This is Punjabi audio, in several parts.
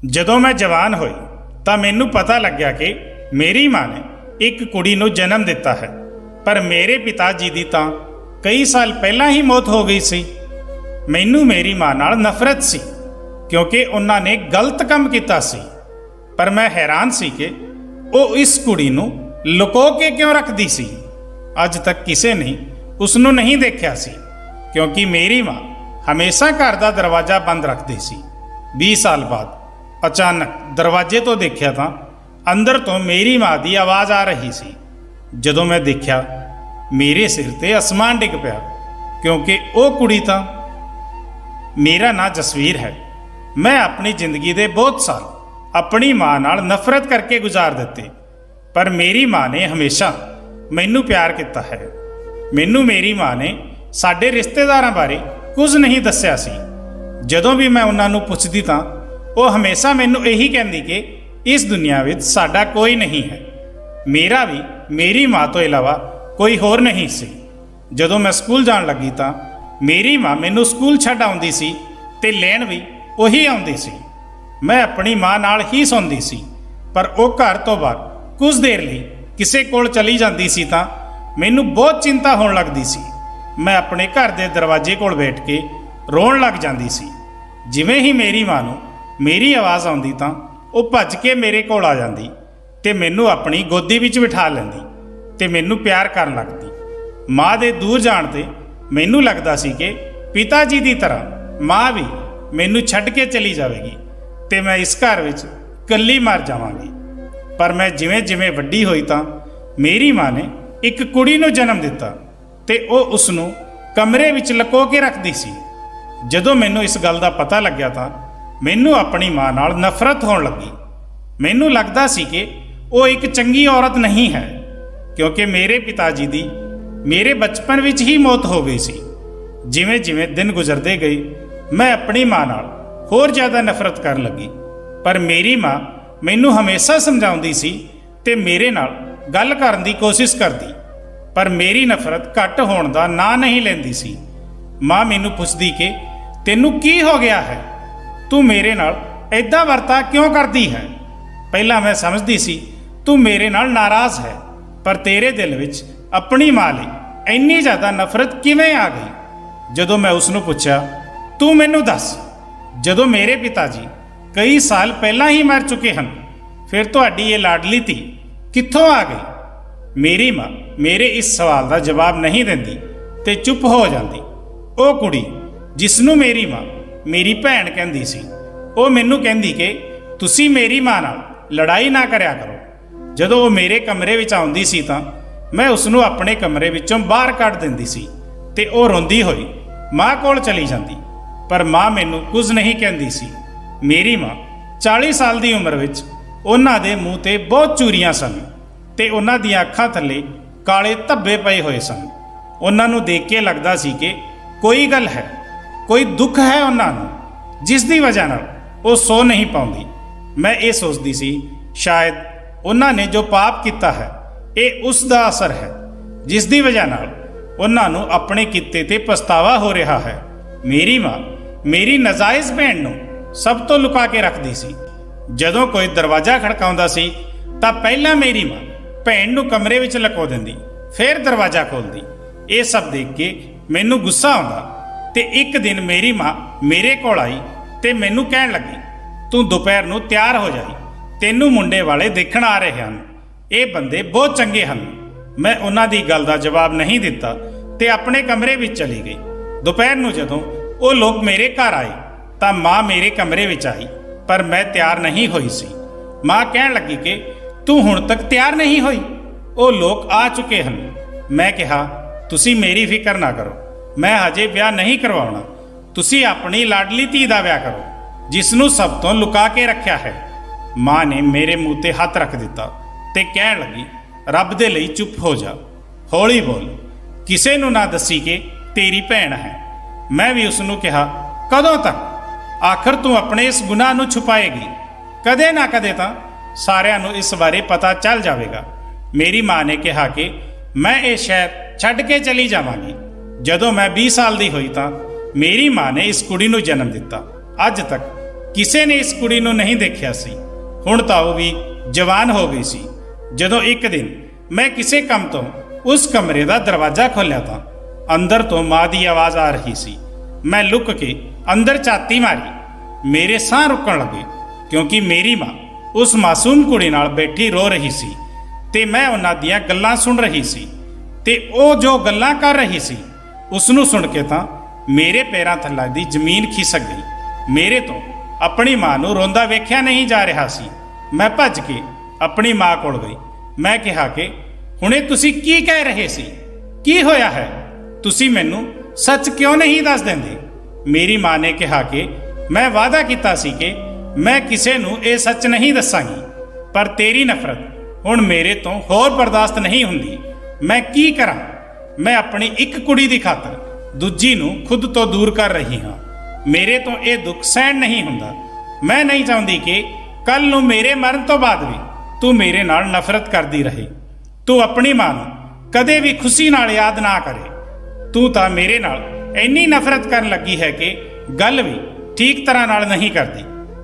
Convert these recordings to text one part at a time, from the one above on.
ਜਦੋਂ ਮੈਂ ਜਵਾਨ ਹੋਈ ਤਾਂ ਮੈਨੂੰ ਪਤਾ ਲੱਗਿਆ ਕਿ ਮੇਰੀ ਮਾਂ ਨੇ ਇੱਕ ਕੁੜੀ ਨੂੰ ਜਨਮ ਦਿੱਤਾ ਹੈ, ਪਰ ਮੇਰੇ ਪਿਤਾ ਜੀ ਦੀ ਤਾਂ ਕਈ ਸਾਲ ਪਹਿਲਾਂ ਹੀ ਮੌਤ ਹੋ ਗਈ ਸੀ। ਮੈਨੂੰ ਮੇਰੀ ਮਾਂ ਨਾਲ ਨਫ਼ਰਤ ਸੀ ਕਿਉਂਕਿ ਉਹਨਾਂ ਨੇ ਗਲਤ ਕੰਮ ਕੀਤਾ ਸੀ, ਪਰ ਮੈਂ ਹੈਰਾਨ ਸੀ ਕਿ ਉਹ ਇਸ ਕੁੜੀ ਨੂੰ ਲੁਕੋ ਕੇ ਕਿਉਂ ਰੱਖਦੀ ਸੀ। ਅੱਜ ਤੱਕ ਕਿਸੇ ਨੇ ਉਸ ਨੂੰ ਨਹੀਂ ਦੇਖਿਆ ਸੀ ਕਿਉਂਕਿ ਮੇਰੀ ਮਾਂ ਹਮੇਸ਼ਾ ਘਰ ਦਾ ਦਰਵਾਜ਼ਾ ਬੰਦ ਰੱਖਦੀ ਸੀ। 20 ਸਾਲ ਬਾਅਦ ਅਚਾਨਕ ਦਰਵਾਜ਼ੇ ਤੋਂ ਦੇਖਿਆ ਤਾਂ ਅੰਦਰ ਤੋਂ ਮੇਰੀ ਮਾਂ ਦੀ ਆਵਾਜ਼ ਆ ਰਹੀ ਸੀ। ਜਦੋਂ ਮੈਂ ਦੇਖਿਆ ਮੇਰੇ ਸਿਰ ਤੇ ਅਸਮਾਨ ਡਿੱਗ ਪਿਆ ਕਿਉਂਕਿ ਉਹ ਕੁੜੀ ਤਾਂ ਮੇਰਾ ਨਾਂ ਜਸਵੀਰ ਹੈ। ਮੈਂ ਆਪਣੀ ਜ਼ਿੰਦਗੀ ਦੇ ਬਹੁਤ ਸਾਲ ਆਪਣੀ ਮਾਂ ਨਾਲ ਨਫ਼ਰਤ ਕਰਕੇ ਗੁਜ਼ਾਰ ਦਿੱਤੇ, ਪਰ ਮੇਰੀ ਮਾਂ ਨੇ ਹਮੇਸ਼ਾ ਮੈਨੂੰ ਪਿਆਰ ਕੀਤਾ ਹੈ। ਮੈਨੂੰ ਮੇਰੀ ਮਾਂ ਨੇ ਸਾਡੇ ਰਿਸ਼ਤੇਦਾਰਾਂ ਬਾਰੇ ਕੁਝ ਨਹੀਂ ਦੱਸਿਆ ਸੀ। ਜਦੋਂ ਵੀ ਮੈਂ ਉਹਨਾਂ ਨੂੰ ਪੁੱਛਦੀ ਤਾਂ ਉਹ ਹਮੇਸ਼ਾ ਮੈਨੂੰ ਇਹੀ ਕਹਿੰਦੀ ਕਿ ਇਸ ਦੁਨੀਆ ਵਿੱਚ ਸਾਡਾ ਕੋਈ ਨਹੀਂ ਹੈ। ਮੇਰਾ ਵੀ ਮੇਰੀ ਮਾਂ ਤੋਂ ਇਲਾਵਾ ਕੋਈ ਹੋਰ ਨਹੀਂ ਸੀ। ਜਦੋਂ ਮੈਂ ਸਕੂਲ ਜਾਣ ਲੱਗੀ ਤਾਂ ਮੇਰੀ ਮਾਂ ਮੈਨੂੰ ਸਕੂਲ ਛੱਡ ਆਉਂਦੀ ਸੀ ਤੇ ਲੈਣ ਵੀ ਉਹੀ ਆਉਂਦੀ ਸੀ। ਮੈਂ ਆਪਣੀ ਮਾਂ ਨਾਲ ਹੀ ਸੌਂਦੀ ਸੀ, ਪਰ ਉਹ ਘਰ ਤੋਂ ਬਾਹਰ ਕੁਝ ਦੇਰ ਲਈ ਕਿਸੇ ਕੋਲ ਚਲੀ ਜਾਂਦੀ ਸੀ ਤਾਂ ਮੈਨੂੰ ਬਹੁਤ ਚਿੰਤਾ ਹੋਣ ਲੱਗਦੀ ਸੀ। ਮੈਂ ਆਪਣੇ ਘਰ ਦੇ ਦਰਵਾਜ਼ੇ ਕੋਲ ਬੈਠ ਕੇ ਰੋਣ ਲੱਗ ਜਾਂਦੀ ਸੀ। ਜਿਵੇਂ ਹੀ ਮੇਰੀ ਮਾਂ ਨੂੰ ਮੇਰੀ ਆਵਾਜ਼ ਆਉਂਦੀ ਤਾਂ ਉਹ ਭੱਜ ਕੇ ਮੇਰੇ ਕੋਲ ਆ ਜਾਂਦੀ ਤੇ ਮੈਨੂੰ ਆਪਣੀ ਗੋਦੀ ਵਿੱਚ ਬਿਠਾ ਲੈਂਦੀ ਤੇ ਮੈਨੂੰ ਪਿਆਰ ਕਰਨ ਲੱਗਦੀ। ਮਾਂ ਦੇ ਦੂਰ ਜਾਣ ਤੇ ਮੈਨੂੰ ਲੱਗਦਾ ਸੀ ਕਿ ਪਿਤਾ ਜੀ ਦੀ ਤਰ੍ਹਾਂ ਮਾਂ ਵੀ ਮੈਨੂੰ ਛੱਡ ਕੇ ਚਲੀ ਜਾਵੇਗੀ ਤੇ ਮੈਂ ਇਸ ਘਰ ਵਿੱਚ ਇਕੱਲੀ ਮਰ ਜਾਵਾਂਗੀ। ਪਰ ਮੈਂ ਜਿਵੇਂ ਜਿਵੇਂ ਵੱਡੀ ਹੋਈ ਤਾਂ ਮੇਰੀ ਮਾਂ ਨੇ ਇੱਕ ਕੁੜੀ ਨੂੰ ਜਨਮ ਦਿੱਤਾ ਤੇ ਉਹ ਉਸ ਨੂੰ ਕਮਰੇ ਵਿੱਚ ਲੁਕੋ ਕੇ ਰੱਖਦੀ ਸੀ। ਜਦੋਂ ਮੈਨੂੰ ਇਸ ਗੱਲ ਦਾ ਪਤਾ ਲੱਗਿਆ ਤਾਂ ਮੈਨੂੰ ਆਪਣੀ ਮਾਂ ਨਾਲ ਨਫ਼ਰਤ ਹੋਣ ਲੱਗੀ। ਮੈਨੂੰ ਲੱਗਦਾ ਸੀ ਕਿ ਉਹ ਇੱਕ ਚੰਗੀ ਔਰਤ ਨਹੀਂ ਹੈ ਕਿਉਂਕਿ ਮੇਰੇ ਪਿਤਾ ਜੀ ਦੀ ਮੇਰੇ ਬਚਪਨ ਵਿੱਚ ਹੀ ਮੌਤ ਹੋ ਗਈ ਸੀ। ਜਿਵੇਂ ਜਿਵੇਂ ਦਿਨ ਗੁਜ਼ਰਦੇ ਗਏ ਮੈਂ ਆਪਣੀ ਮਾਂ ਨਾਲ ਹੋਰ ਜ਼ਿਆਦਾ ਨਫ਼ਰਤ ਕਰਨ ਲੱਗੀ, ਪਰ ਮੇਰੀ ਮਾਂ ਮੈਨੂੰ ਹਮੇਸ਼ਾ ਸਮਝਾਉਂਦੀ ਸੀ ਤੇ ਮੇਰੇ ਨਾਲ ਗੱਲ ਕਰਨ ਦੀ ਕੋਸ਼ਿਸ਼ ਕਰਦੀ, ਪਰ ਮੇਰੀ ਨਫ਼ਰਤ ਘੱਟ ਹੋਣ ਦਾ ਨਾਂ ਨਹੀਂ ਲੈਂਦੀ ਸੀ। ਮਾਂ ਮੈਨੂੰ ਪੁੱਛਦੀ ਕਿ ਤੈਨੂੰ ਕੀ ਹੋ ਗਿਆ ਹੈ, ਤੂੰ ਮੇਰੇ ਨਾਲ ਐਦਾਂ ਵਰਤਾ ਕਿਉਂ ਕਰਦੀ ਹੈ। ਪਹਿਲਾਂ ਮੈਂ ਸਮਝਦੀ ਸੀ ਤੂੰ ਮੇਰੇ ਨਾਲ ਨਾਰਾਜ਼ ਹੈ, ਪਰ ਤੇਰੇ ਦਿਲ ਵਿੱਚ ਆਪਣੀ ਮਾਂ ਲਈ ਇੰਨੀ ਜ਼ਿਆਦਾ ਨਫ਼ਰਤ ਕਿਵੇਂ ਆ ਗਈ। ਜਦੋਂ ਮੈਂ ਉਸ ਨੂੰ ਪੁੱਛਿਆ ਤੂੰ ਮੈਨੂੰ ਦੱਸ, ਜਦੋਂ ਮੇਰੇ ਪਿਤਾ ਜੀ ਕਈ ਸਾਲ ਪਹਿਲਾਂ ਹੀ ਮਰ ਚੁੱਕੇ ਹਨ, ਫਿਰ ਤੁਹਾਡੀ ਇਹ ਲਾਡਲੀ ਧੀ ਕਿੱਥੋਂ ਆ ਗਈ। ਮੇਰੀ ਮਾਂ ਮੇਰੇ ਇਸ ਸਵਾਲ ਦਾ ਜਵਾਬ ਨਹੀਂ ਦਿੰਦੀ ਤੇ ਚੁੱਪ ਹੋ ਜਾਂਦੀ। ਉਹ ਕੁੜੀ ਜਿਸ ਨੂੰ ਮੇਰੀ ਮਾਂ ਮੇਰੀ ਭੈਣ ਕਹਿੰਦੀ ਸੀ, ਉਹ ਮੈਨੂੰ ਕਹਿੰਦੀ ਕਿ ਤੁਸੀਂ ਮੇਰੀ ਮਾਂ ਨਾਲ ਲੜਾਈ ਨਾ ਕਰਿਆ ਕਰੋ। ਜਦੋਂ ਉਹ ਮੇਰੇ ਕਮਰੇ ਵਿੱਚ ਆਉਂਦੀ ਸੀ ਤਾਂ ਮੈਂ ਉਸ ਨੂੰ ਆਪਣੇ ਕਮਰੇ ਵਿੱਚੋਂ ਬਾਹਰ ਕੱਢ ਦਿੰਦੀ ਸੀ ਤੇ ਉਹ ਰੋਂਦੀ ਹੋਈ ਮਾਂ ਕੋਲ ਚਲੀ ਜਾਂਦੀ, ਪਰ ਮਾਂ ਮੈਨੂੰ ਕੁਝ ਨਹੀਂ ਕਹਿੰਦੀ ਸੀ। ਮੇਰੀ ਮਾਂ 40 ਸਾਲ ਦੀ ਉਮਰ ਵਿੱਚ ਉਹਨਾਂ ਦੇ ਮੂੰਹ ਤੇ ਬਹੁਤ ਚੂਰੀਆਂ ਸਨ ਤੇ ਉਹਨਾਂ ਦੀਆਂ ਅੱਖਾਂ ਥੱਲੇ ਕਾਲੇ ਧੱਬੇ ਪਏ ਹੋਏ ਸਨ। ਉਹਨਾਂ ਨੂੰ ਦੇਖ ਕੇ ਲੱਗਦਾ ਸੀ ਕਿ ਕੋਈ ਗੱਲ ਹੈ, ਕੋਈ ਦੁੱਖ ਹੈ ਉਹਨਾਂ ਨੂੰ, ਜਿਸ ਦੀ ਵਜ੍ਹਾ ਨਾਲ ਉਹ ਸੌ ਨਹੀਂ ਪਾਉਂਦੀ। ਮੈਂ ਇਹ ਸੋਚਦੀ ਸੀ ਸ਼ਾਇਦ ਉਹਨਾਂ ਨੇ ਜੋ ਪਾਪ ਕੀਤਾ ਹੈ ਇਹ ਉਸ ਦਾ ਅਸਰ ਹੈ, ਜਿਸ ਦੀ ਵਜ੍ਹਾ ਨਾਲ ਉਹਨਾਂ ਨੂੰ ਆਪਣੇ ਕੀਤੇ ਤੇ ਪਛਤਾਵਾ ਹੋ ਰਿਹਾ ਹੈ। ਮੇਰੀ ਮਾਂ ਮੇਰੀ ਨਾਜਾਇਜ਼ ਭੈਣ ਨੂੰ ਸਭ ਤੋਂ ਲੁਕਾ ਕੇ ਰੱਖਦੀ ਸੀ। ਜਦੋਂ ਕੋਈ ਦਰਵਾਜ਼ਾ ਖੜਕਾਉਂਦਾ ਸੀ ਤਾਂ ਪਹਿਲਾਂ ਮੇਰੀ ਮਾਂ ਭੈਣ ਨੂੰ ਕਮਰੇ ਵਿੱਚ ਲੁਕੋ ਦਿੰਦੀ, ਫਿਰ ਦਰਵਾਜ਼ਾ ਖੋਲ੍ਹਦੀ। ਇਹ ਸਭ ਦੇਖ ਕੇ ਮੈਨੂੰ ਗੁੱਸਾ ਆਉਂਦਾ ਤੇ ਇੱਕ ਦਿਨ ਮੇਰੀ ਮਾਂ ਮੇਰੇ ਕੋਲ ਆਈ ਤੇ ਮੈਨੂੰ ਕਹਿਣ ਲੱਗੀ, ਤੂੰ ਦੁਪਹਿਰ ਨੂੰ ਤਿਆਰ ਹੋ ਜਾਈ, ਤੈਨੂੰ ਮੁੰਡੇ ਵਾਲੇ ਦੇਖਣ ਆ ਰਹੇ ਹਨ। ਇਹ ਬੰਦੇ ਬਹੁਤ ਚੰਗੇ ਹਨ। ਮੈਂ ਉਹਨਾਂ ਦੀ ਗੱਲ ਦਾ ਜਵਾਬ ਨਹੀਂ ਦਿੱਤਾ ਤੇ ਆਪਣੇ ਕਮਰੇ ਵਿੱਚ ਚਲੀ ਗਈ। ਦੁਪਹਿਰ ਨੂੰ ਜਦੋਂ ਉਹ ਲੋਕ ਮੇਰੇ ਘਰ ਆਏ ਤਾਂ ਮਾਂ ਮੇਰੇ ਕਮਰੇ ਵਿੱਚ ਆਈ, ਪਰ ਮੈਂ ਤਿਆਰ ਨਹੀਂ ਹੋਈ ਸੀ। ਮਾਂ ਕਹਿਣ ਲੱਗੀ ਕਿ ਤੂੰ ਹੁਣ ਤੱਕ ਤਿਆਰ ਨਹੀਂ ਹੋਈ, ਉਹ ਲੋਕ ਆ ਚੁੱਕੇ ਹਨ। ਮੈਂ ਕਿਹਾ ਤੁਸੀਂ ਮੇਰੀ ਫਿਕਰ ਨਾ ਕਰੋ, ਮੈਂ ਹਜੇ ਵਿਆਹ ਨਹੀਂ ਕਰਵਾਉਣਾ। ਤੁਸੀਂ ਆਪਣੀ ਲਾਡਲੀ ਧੀ ਦਾ ਵਿਆਹ ਕਰੋ ਜਿਸ ਨੂੰ ਸਭ ਤੋਂ ਲੁਕਾ ਕੇ ਰੱਖਿਆ ਹੈ। ਮਾਂ ਨੇ ਮੇਰੇ ਮੂੰਹ ਤੇ ਹੱਥ ਰੱਖ ਦਿੱਤਾ ਤੇ ਕਹਿਣ ਲੱਗੀ, ਰੱਬ ਦੇ ਲਈ ਚੁੱਪ ਹੋ ਜਾ, ਹੌਲੀ ਬੋਲ, ਕਿਸੇ ਨੂੰ ਨਾ ਦੱਸੀ ਕਿ ਤੇਰੀ ਭੈਣ ਹੈ। ਮੈਂ ਵੀ ਉਸ ਨੂੰ ਕਿਹਾ, ਕਦੋਂ ਤੱਕ? ਆਖਰ ਤੂੰ ਆਪਣੇ ਇਸ ਗੁਨਾਹ ਨੂੰ ਛੁਪਾਏਗੀ, ਕਦੇ ਨਾ ਕਦੇ ਤਾਂ ਸਾਰਿਆਂ ਨੂੰ ਇਸ ਬਾਰੇ ਪਤਾ ਚੱਲ ਜਾਵੇਗਾ। ਮੇਰੀ ਮਾਂ ਨੇ ਕਿਹਾ ਕਿ ਮੈਂ ਇਹ ਸ਼ਹਿਰ ਛੱਡ ਕੇ ਚਲੀ ਜਾਵਾਂਗੀ। ਜਦੋਂ ਮੈਂ 20 ਸਾਲ ਦੀ ਹੋਈ ਤਾਂ ਮੇਰੀ ਮਾਂ ਨੇ ਇਸ ਕੁੜੀ ਨੂੰ ਜਨਮ ਦਿੱਤਾ। ਅੱਜ ਤੱਕ ਕਿਸੇ ਨੇ ਇਸ ਕੁੜੀ ਨੂੰ ਨਹੀਂ ਦੇਖਿਆ ਸੀ। ਹੁਣ ਤਾਂ ਉਹ ਵੀ ਜਵਾਨ ਹੋ ਗਈ ਸੀ। ਜਦੋਂ ਇੱਕ ਦਿਨ ਮੈਂ ਕਿਸੇ ਕੰਮ ਤੋਂ ਉਸ ਕਮਰੇ ਦਾ ਦਰਵਾਜ਼ਾ ਖੋਲ੍ਹਿਆ ਤਾਂ ਅੰਦਰ ਤੋਂ ਮਾਂ ਦੀ ਆਵਾਜ਼ ਆ ਰਹੀ ਸੀ। ਮੈਂ ਲੁਕ ਕੇ ਅੰਦਰ ਝਾਤੀ ਮਾਰੀ। ਮੇਰੇ ਸਾਹ ਰੁਕਣ ਲੱਗੇ ਕਿਉਂਕਿ ਮੇਰੀ ਮਾਂ ਉਸ ਮਾਸੂਮ ਕੁੜੀ ਨਾਲ ਬੈਠੀ ਰੋ ਰਹੀ ਸੀ ਤੇ ਮੈਂ ਉਹਨਾਂ ਦੀਆਂ ਗੱਲਾਂ ਸੁਣ ਰਹੀ ਸੀ ਤੇ ਉਹ ਜੋ ਗੱਲਾਂ ਕਰ ਰਹੀ ਸੀ ਉਸ ਨੂੰ ਸੁਣ ਕੇ ਤਾਂ ਮੇਰੇ ਪੈਰਾਂ ਥੱਲੇ ਦੀ ਜ਼ਮੀਨ ਖਿਸਕ ਗਈ। ਮੇਰੇ ਤੋਂ ਆਪਣੀ ਮਾਂ ਨੂੰ ਰੋਂਦਾ ਵੇਖਿਆ ਨਹੀਂ ਜਾ ਰਿਹਾ ਸੀ। ਮੈਂ ਭੱਜ ਕੇ ਆਪਣੀ ਮਾਂ ਕੋਲ ਗਈ। ਮੈਂ ਕਿਹਾ ਕਿ ਹੁਣੇ ਤੁਸੀਂ ਕੀ ਕਹਿ ਰਹੇ ਸੀ? ਕੀ ਹੋਇਆ ਹੈ? ਤੁਸੀਂ ਮੈਨੂੰ ਸੱਚ ਕਿਉਂ ਨਹੀਂ ਦੱਸ ਦਿੰਦੇ? ਮੇਰੀ ਮਾਂ ਨੇ ਕਿਹਾ ਕਿ ਮੈਂ ਵਾਅਦਾ ਕੀਤਾ ਸੀ ਕਿ ਮੈਂ ਕਿਸੇ ਨੂੰ ਇਹ ਸੱਚ ਨਹੀਂ ਦੱਸਾਂਗੀ, ਪਰ ਤੇਰੀ ਨਫ਼ਰਤ ਹੁਣ ਮੇਰੇ ਤੋਂ ਹੋਰ ਬਰਦਾਸ਼ਤ ਨਹੀਂ ਹੁੰਦੀ। ਮੈਂ ਕੀ ਕਰਾਂ? ਮੈਂ ਆਪਣੀ ਇੱਕ ਕੁੜੀ ਦੀ ਖਾਤਰ ਦੂਜੀ ਨੂੰ ਖੁਦ ਤੋਂ ਦੂਰ ਕਰ ਰਹੀ ਹਾਂ। ਮੇਰੇ ਤੋਂ ਇਹ ਦੁੱਖ ਸਹਿਣ ਨਹੀਂ ਹੁੰਦਾ। ਮੈਂ ਨਹੀਂ ਚਾਹੁੰਦੀ ਕਿ ਕੱਲ ਨੂੰ ਮੇਰੇ ਮਰਨ ਤੋਂ ਬਾਅਦ ਵੀ ਤੂੰ ਮੇਰੇ ਨਾਲ ਨਫ਼ਰਤ ਕਰਦੀ ਰਹੇ। ਤੂੰ ਆਪਣੀ ਮਾਂ ਨੂੰ ਕਦੇ ਵੀ ਖੁਸ਼ੀ ਨਾਲ ਯਾਦ ਨਾ ਕਰੇ। ਤੂੰ ਤਾਂ ਮੇਰੇ ਨਾਲ ਇੰਨੀ ਨਫ਼ਰਤ ਕਰਨ ਲੱਗੀ ਹੈ ਕਿ ਗੱਲ ਵੀ ਠੀਕ ਤਰ੍ਹਾਂ ਨਾਲ ਨਹੀਂ ਕਰਦੀ।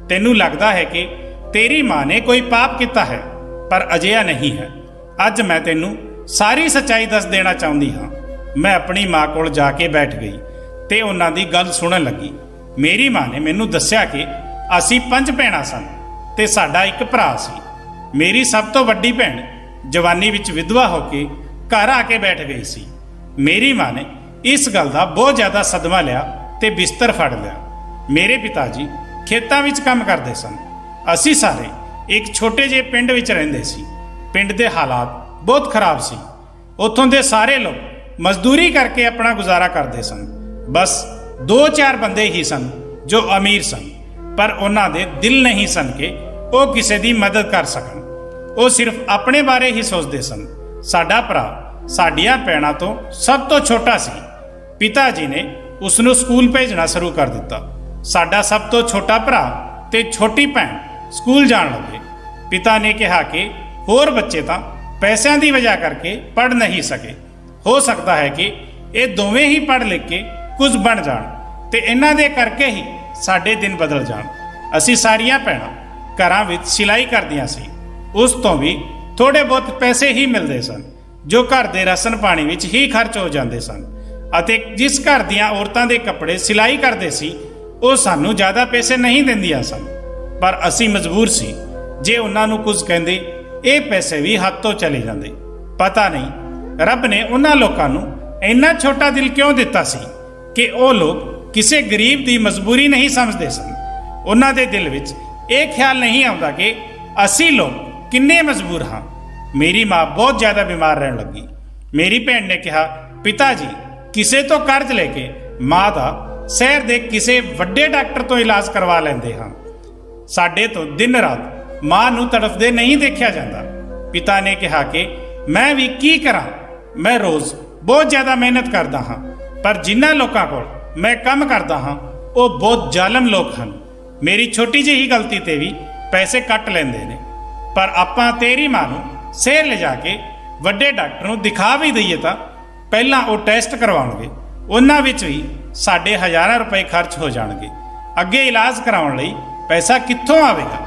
ਤੈਨੂੰ ਲੱਗਦਾ ਹੈ ਕਿ ਤੇਰੀ ਮਾਂ ਨੇ ਕੋਈ ਪਾਪ ਕੀਤਾ ਹੈ, ਪਰ ਅਜਿਹਾ ਨਹੀਂ ਹੈ। ਅੱਜ ਮੈਂ ਤੈਨੂੰ ਸਾਰੀ ਸੱਚਾਈ ਦੱਸ ਦੇਣਾ ਚਾਹੁੰਦੀ ਹਾਂ। ਮੈਂ ਆਪਣੀ ਮਾਂ ਕੋਲ ਜਾ ਕੇ ਬੈਠ ਗਈ ਤੇ ਉਹਨਾਂ ਦੀ ਗੱਲ ਸੁਣਨ ਲੱਗੀ। ਮੇਰੀ ਮਾਂ ਨੇ ਮੈਨੂੰ ਦੱਸਿਆ ਕਿ ਅਸੀਂ 5 ਭੈਣਾਂ ਸਨ ਤੇ ਸਾਡਾ ਇੱਕ ਭਰਾ ਸੀ। ਮੇਰੀ ਸਭ ਤੋਂ ਵੱਡੀ ਭੈਣ ਜਵਾਨੀ ਵਿੱਚ ਵਿਧਵਾ ਹੋ ਕੇ ਘਰ ਆ ਕੇ ਬੈਠ ਗਈ ਸੀ। ਮੇਰੀ ਮਾਂ ਨੇ ਇਸ ਗੱਲ ਦਾ ਬਹੁਤ ਜ਼ਿਆਦਾ ਸਦਮਾ ਲਿਆ ਤੇ ਬਿਸਤਰ ਫੜ ਲਿਆ। ਮੇਰੇ ਪਿਤਾ ਜੀ ਖੇਤਾਂ ਵਿੱਚ ਕੰਮ ਕਰਦੇ ਸਨ। ਅਸੀਂ ਸਾਰੇ ਇੱਕ ਛੋਟੇ ਜਿਹੇ ਪਿੰਡ ਵਿੱਚ ਰਹਿੰਦੇ ਸੀ। ਪਿੰਡ ਦੇ ਹਾਲਾਤ ਬਹੁਤ ਖਰਾਬ ਸੀ। ਉੱਥੋਂ ਦੇ ਸਾਰੇ ਲੋਕ ਮਜ਼ਦੂਰੀ ਕਰਕੇ ਆਪਣਾ ਗੁਜ਼ਾਰਾ ਕਰਦੇ ਸਨ। ਬਸ 2-4 ਬੰਦੇ ਹੀ ਸਨ ਜੋ ਅਮੀਰ ਸਨ, ਪਰ ਉਹਨਾਂ ਦੇ ਦਿਲ ਨਹੀਂ ਸਨ ਕਿ ਉਹ ਕਿਸੇ ਦੀ ਮਦਦ ਕਰ ਸਕਣ। ਉਹ ਸਿਰਫ ਆਪਣੇ ਬਾਰੇ ਹੀ ਸੋਚਦੇ ਸਨ। ਸਾਡਾ ਭਰਾ ਸਾਡੀਆਂ ਭੈਣਾਂ ਤੋਂ ਸਭ ਤੋਂ ਛੋਟਾ ਸੀ। ਪਿਤਾ ਜੀ ਨੇ ਉਸ ਨੂੰ ਸਕੂਲ ਭੇਜਣਾ ਸ਼ੁਰੂ ਕਰ ਦਿੱਤਾ। ਸਾਡਾ ਸਭ ਤੋਂ ਛੋਟਾ ਭਰਾ ਤੇ ਛੋਟੀ ਭੈਣ ਸਕੂਲ ਜਾਣ ਲੱਗੇ। ਪਿਤਾ ਨੇ ਕਿਹਾ ਕਿ ਹੋਰ ਬੱਚੇ ਤਾਂ ਪੈਸਿਆਂ ਦੀ ਵਜ੍ਹਾ ਕਰਕੇ ਪੜ੍ਹ ਨਹੀਂ ਸਕੇ। ਹੋ ਸਕਦਾ ਹੈ ਕਿ ਇਹ ਦੋਵੇਂ ਹੀ ਪੜ੍ਹ ਲਿਖ ਕੇ ਕੁਝ ਬਣ ਜਾਣ ਤੇ ਇਹਨਾਂ ਦੇ ਕਰਕੇ ਹੀ ਸਾਡੇ ਦਿਨ ਬਦਲ ਜਾਣ। ਅਸੀਂ ਸਾਰੀਆਂ ਭੈਣਾਂ ਘਰਾਂ ਵਿੱਚ ਸਿਲਾਈ ਕਰਦੀਆਂ ਸੀ। ਉਸ ਤੋਂ ਵੀ ਥੋੜੇ ਬਹੁਤ ਪੈਸੇ ਹੀ ਮਿਲਦੇ ਸਨ ਜੋ ਘਰ ਦੇ ਰਾਸ਼ਨ ਪਾਣੀ ਵਿੱਚ ਹੀ ਖਰਚ ਹੋ ਜਾਂਦੇ ਸਨ, ਅਤੇ ਜਿਸ ਘਰ ਦੀਆਂ ਔਰਤਾਂ ਦੇ ਕੱਪੜੇ ਸਿਲਾਈ ਕਰਦੇ ਸੀ ਉਹ ਸਾਨੂੰ ਜ਼ਿਆਦਾ ਪੈਸੇ ਨਹੀਂ ਦਿੰਦੀਆਂ ਸਨ। ਪਰ ਅਸੀਂ ਮਜਬੂਰ ਸੀ। ਜੇ ਉਹਨਾਂ ਨੂੰ ਕੁਝ ਕਹਿੰਦੇ ਇਹ ਪੈਸੇ ਵੀ ਹੱਥ ਤੋਂ ਚਲੇ ਜਾਂਦੇ। ਪਤਾ ਨਹੀਂ ਰੱਬ ਨੇ ਉਹਨਾਂ ਲੋਕਾਂ ਨੂੰ ਇੰਨਾ ਛੋਟਾ ਦਿਲ ਕਿਉਂ ਦਿੱਤਾ ਸੀ ਕਿ ਉਹ ਲੋਕ ਕਿਸੇ ਗਰੀਬ ਦੀ ਮਜਬੂਰੀ ਨਹੀਂ ਸਮਝਦੇ ਸਨ। ਉਹਨਾਂ ਦੇ ਦਿਲ ਵਿੱਚ ਇਹ ਖਿਆਲ ਨਹੀਂ ਆਉਂਦਾ ਕਿ ਅਸੀਂ ਲੋਕ ਕਿੰਨੇ ਮਜਬੂਰ ਹਾਂ। ਮੇਰੀ ਮਾਂ ਬਹੁਤ ਜ਼ਿਆਦਾ ਬਿਮਾਰ ਰਹਿਣ ਲੱਗੀ। ਮੇਰੀ ਭੈਣ ਨੇ ਕਿਹਾ, ਪਿਤਾ ਜੀ ਕਿਸੇ ਤੋਂ ਕਰਜ਼ ਲੈ ਕੇ ਮਾਂ ਦਾ ਸ਼ਹਿਰ ਦੇ ਕਿਸੇ ਵੱਡੇ ਡਾਕਟਰ ਤੋਂ ਇਲਾਜ ਕਰਵਾ ਲੈਂਦੇ ਹਾਂ। ਸਾਡੇ ਤੋਂ ਦਿਨ ਰਾਤ ਮਾਂ ਨੂੰ ਤੜਫਦੇ ਨਹੀਂ ਦੇਖਿਆ ਜਾਂਦਾ। ਪਿਤਾ ਨੇ ਕਿਹਾ ਕਿ ਮੈਂ ਵੀ ਕੀ ਕਰਾਂ। ਮੈਂ ਰੋਜ਼ ਬਹੁਤ ਜ਼ਿਆਦਾ ਮਿਹਨਤ ਕਰਦਾ ਹਾਂ, ਪਰ ਜਿਨ੍ਹਾਂ ਲੋਕਾਂ ਕੋਲ ਮੈਂ ਕੰਮ ਕਰਦਾ ਹਾਂ ਉਹ ਬਹੁਤ ਜ਼ਾਲਮ ਲੋਕ ਹਨ। ਮੇਰੀ ਛੋਟੀ ਜਿਹੀ ਗਲਤੀ ਤੇ ਵੀ ਪੈਸੇ ਕੱਟ ਲੈਂਦੇ ਨੇ। ਪਰ ਆਪਾਂ ਤੇਰੀ ਮਾਂ ਨੂੰ ਸ਼ਹਿਰ ਲਿਜਾ ਕੇ ਵੱਡੇ ਡਾਕਟਰ ਨੂੰ ਦਿਖਾ ਵੀ ਦਈਏ ਤਾਂ ਪਹਿਲਾਂ ਉਹ ਟੈਸਟ ਕਰਵਾਉਣਗੇ। ਉਹਨਾਂ ਵਿੱਚ ਵੀ ਸਾਡੇ ਹਜ਼ਾਰਾਂ ਰੁਪਏ ਖਰਚ ਹੋ ਜਾਣਗੇ। ਅੱਗੇ ਇਲਾਜ ਕਰਾਉਣ ਲਈ ਪੈਸਾ ਕਿੱਥੋਂ ਆਵੇਗਾ?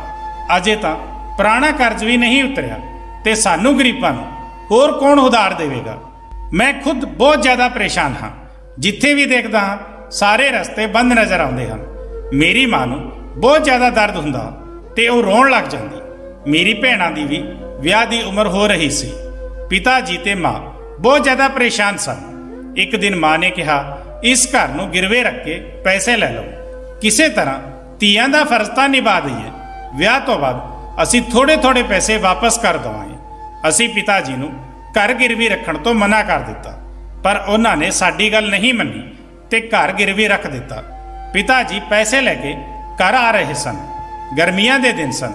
ਅਜੇ ਤਾਂ ਪੁਰਾਣਾ ਕਰਜ਼ ਵੀ ਨਹੀਂ ਉਤਰਿਆ ਤੇ ਸਾਨੂੰ ਗਰੀਬਾਂ ਨੂੰ ਹੋਰ ਕੌਣ ਉਧਾਰ ਦੇਵੇਗਾ? ਮੈਂ ਖੁਦ ਬਹੁਤ ਜ਼ਿਆਦਾ ਪਰੇਸ਼ਾਨ ਹਾਂ। ਜਿੱਥੇ ਵੀ ਦੇਖਦਾ ਹਾਂ ਸਾਰੇ ਰਸਤੇ ਬੰਦ ਨਜ਼ਰ ਆਉਂਦੇ ਹਨ। ਮੇਰੀ ਮਾਂ ਨੂੰ ਬਹੁਤ ਜ਼ਿਆਦਾ ਦਰਦ ਹੁੰਦਾ ਤੇ ਉਹ ਰੋਣ ਲੱਗ ਜਾਂਦੀ। ਮੇਰੀ ਭੈਣਾਂ ਦੀ ਵੀ ਵਿਆਹ ਦੀ ਉਮਰ ਹੋ ਰਹੀ ਸੀ। ਪਿਤਾ ਜੀ ਤੇ ਮਾਂ ਬਹੁਤ ਜ਼ਿਆਦਾ ਪਰੇਸ਼ਾਨ ਸਨ। ਇੱਕ ਦਿਨ ਮਾਂ ਨੇ ਕਿਹਾ, ਇਸ ਘਰ ਨੂੰ ਗਿਰਵੇ ਰੱਖ ਕੇ ਪੈਸੇ ਲੈ ਲਓ। ਕਿਸੇ ਤਰ੍ਹਾਂ ਧੀਆਂ ਦਾ ਫਰਜ਼ ਤਾਂ ਨਿਭਾ ਦਈਏ। ਵਿਆਹ ਤੋਂ ਬਾਅਦ ਅਸੀਂ ਥੋੜੇ ਥੋੜੇ ਪੈਸੇ ਵਾਪਸ ਕਰ ਦੇਵਾਂਗੇ। ਅਸੀਂ ਪਿਤਾ ਜੀ ਨੂੰ ਘਰ ਗਿਰਵੀ ਰੱਖਣ ਤੋਂ ਮਨਾ ਕਰ ਦਿੱਤਾ, ਪਰ ਉਹਨਾਂ ਨੇ ਸਾਡੀ ਗੱਲ ਨਹੀਂ ਮੰਨੀ ਤੇ ਘਰ ਗਿਰਵੀ ਰੱਖ ਦਿੱਤਾ। ਪਿਤਾ ਜੀ ਪੈਸੇ ਲੈ ਕੇ ਘਰ ਆ ਰਹੇ ਸਨ। ਗਰਮੀਆਂ ਦੇ ਦਿਨ ਸਨ।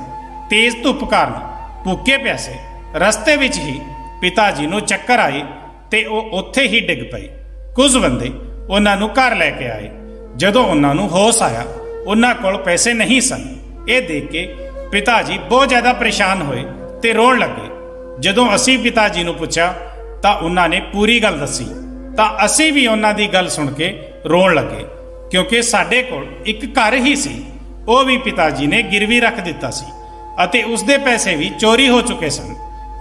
ਤੇਜ਼ ਧੁੱਪ ਕਾਰਨ ਭੁੱਖੇ ਪਿਆਸੇ ਰਸਤੇ ਵਿੱਚ ਹੀ ਪਿਤਾ ਜੀ ਨੂੰ ਚੱਕਰ ਆਏ ਤੇ ਉਹ ਉੱਥੇ ਹੀ ਡਿੱਗ ਪਏ। ਕੁਝ ਬੰਦੇ ਉਹਨਾਂ ਨੂੰ ਘਰ ਲੈ ਕੇ ਆਏ। ਜਦੋਂ ਉਹਨਾਂ ਨੂੰ ਹੋਸ਼ ਆਇਆ ਉਹਨਾਂ ਕੋਲ ਪੈਸੇ ਨਹੀਂ ਸਨ। ਇਹ ਦੇਖ ਕੇ ਪਿਤਾ ਜੀ ਬਹੁਤ ਜ਼ਿਆਦਾ ਪਰੇਸ਼ਾਨ ਹੋਏ ਤੇ ਰੋਣ ਲੱਗੇ। ਜਦੋਂ ਅਸੀਂ ਪਿਤਾ ਜੀ ਨੂੰ ਪੁੱਛਿਆ ਤਾਂ ਉਹਨਾਂ ਨੇ ਪੂਰੀ ਗੱਲ ਦੱਸੀ, ਤਾਂ ਅਸੀਂ ਵੀ ਉਹਨਾਂ ਦੀ ਗੱਲ ਸੁਣ ਕੇ ਰੋਣ ਲੱਗੇ, ਕਿਉਂਕਿ ਸਾਡੇ ਕੋਲ ਇੱਕ ਘਰ ਹੀ ਸੀ ਉਹ ਵੀ ਪਿਤਾ ਜੀ ਨੇ ਗਿਰਵੀ ਰੱਖ ਦਿੱਤਾ ਸੀ ਅਤੇ ਉਸਦੇ ਪੈਸੇ ਵੀ ਚੋਰੀ ਹੋ ਚੁੱਕੇ ਸਨ।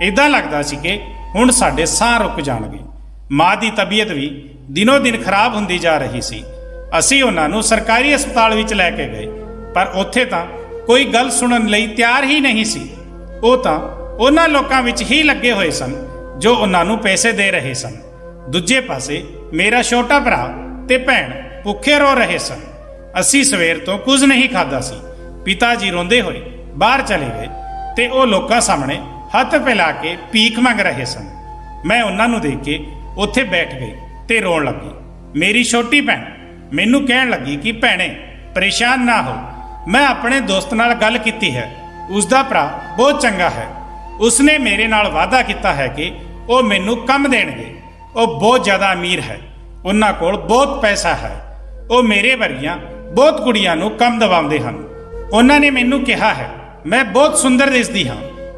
ਇਦਾਂ ਲੱਗਦਾ ਸੀ ਕਿ ਹੁਣ ਸਾਡੇ ਸਾਹ ਰੁਕ ਜਾਣਗੇ। ਮਾਂ ਦੀ ਤਬੀਅਤ ਵੀ ਦਿਨੋਂ ਦਿਨ ਖਰਾਬ ਹੁੰਦੀ ਜਾ ਰਹੀ ਸੀ। ਅਸੀਂ ਉਹਨਾਂ ਨੂੰ ਸਰਕਾਰੀ ਹਸਪਤਾਲ ਵਿੱਚ ਲੈ ਕੇ ਗਏ, ਪਰ ਉੱਥੇ ਤਾਂ ਕੋਈ ਗੱਲ ਸੁਣਨ ਲਈ ਤਿਆਰ ਹੀ ਨਹੀਂ ਸੀ। ਉਹ ਤਾਂ ਉਹਨਾਂ ਲੋਕਾਂ ਵਿੱਚ ਹੀ ਲੱਗੇ ਹੋਏ ਸਨ ਜੋ ਉਹਨਾਂ ਨੂੰ ਪੈਸੇ ਦੇ ਰਹੇ ਸਨ। ਦੂਜੇ ਪਾਸੇ ਮੇਰਾ ਛੋਟਾ ਭਰਾ ਤੇ ਭੈਣ ਭੁੱਖੇ ਰੋ ਰਹੇ ਸਨ। ਅਸੀਂ ਸਵੇਰ ਤੋਂ ਕੁਝ ਨਹੀਂ ਖਾਧਾ ਸੀ। ਪਿਤਾ ਜੀ ਰੋਂਦੇ ਹੋਏ ਬਾਹਰ ਚਲੇ ਗਏ ਤੇ ਉਹ ਲੋਕਾਂ ਸਾਹਮਣੇ ਹੱਥ ਫੈਲਾ ਕੇ ਭੀਖ ਮੰਗ ਰਹੇ ਸਨ। ਮੈਂ ਉਹਨਾਂ ਨੂੰ ਦੇਖ ਕੇ ਉੱਥੇ ਬੈਠ ਗਈ ਤੇ ਰੋਣ ਲੱਗੀ। ਮੇਰੀ ਛੋਟੀ ਭੈਣ ਮੈਨੂੰ ਕਹਿਣ ਲੱਗੀ ਕਿ ਭੈਣੇ ਪਰੇਸ਼ਾਨ ਨਾ ਹੋ, ਮੈਂ ਆਪਣੇ ਦੋਸਤ ਨਾਲ ਗੱਲ ਕੀਤੀ ਹੈ, ਉਸਦਾ ਭਰਾ ਬਹੁਤ ਚੰਗਾ ਹੈ। ਉਸਨੇ ਮੇਰੇ ਨਾਲ ਵਾਅਦਾ ਕੀਤਾ ਹੈ ਕਿ ਉਹ ਮੈਨੂੰ ਕੰਮ ਦੇਣਗੇ। ਉਹ ਬਹੁਤ ਜ਼ਿਆਦਾ ਅਮੀਰ ਹੈ, ਉਹਨਾਂ ਕੋਲ ਬਹੁਤ ਪੈਸਾ ਹੈ। ਉਹ ਮੇਰੇ ਵਰਗੀਆਂ ਬਹੁਤ ਕੁੜੀਆਂ ਨੂੰ ਕੰਮ ਦਿਵਾਉਂਦੇ ਹਨ। ਉਹਨਾਂ ਨੇ ਮੈਨੂੰ ਕਿਹਾ ਹੈ ਮੈਂ ਬਹੁਤ ਸੁੰਦਰ ਦਿਸਦੀ ਹਾਂ,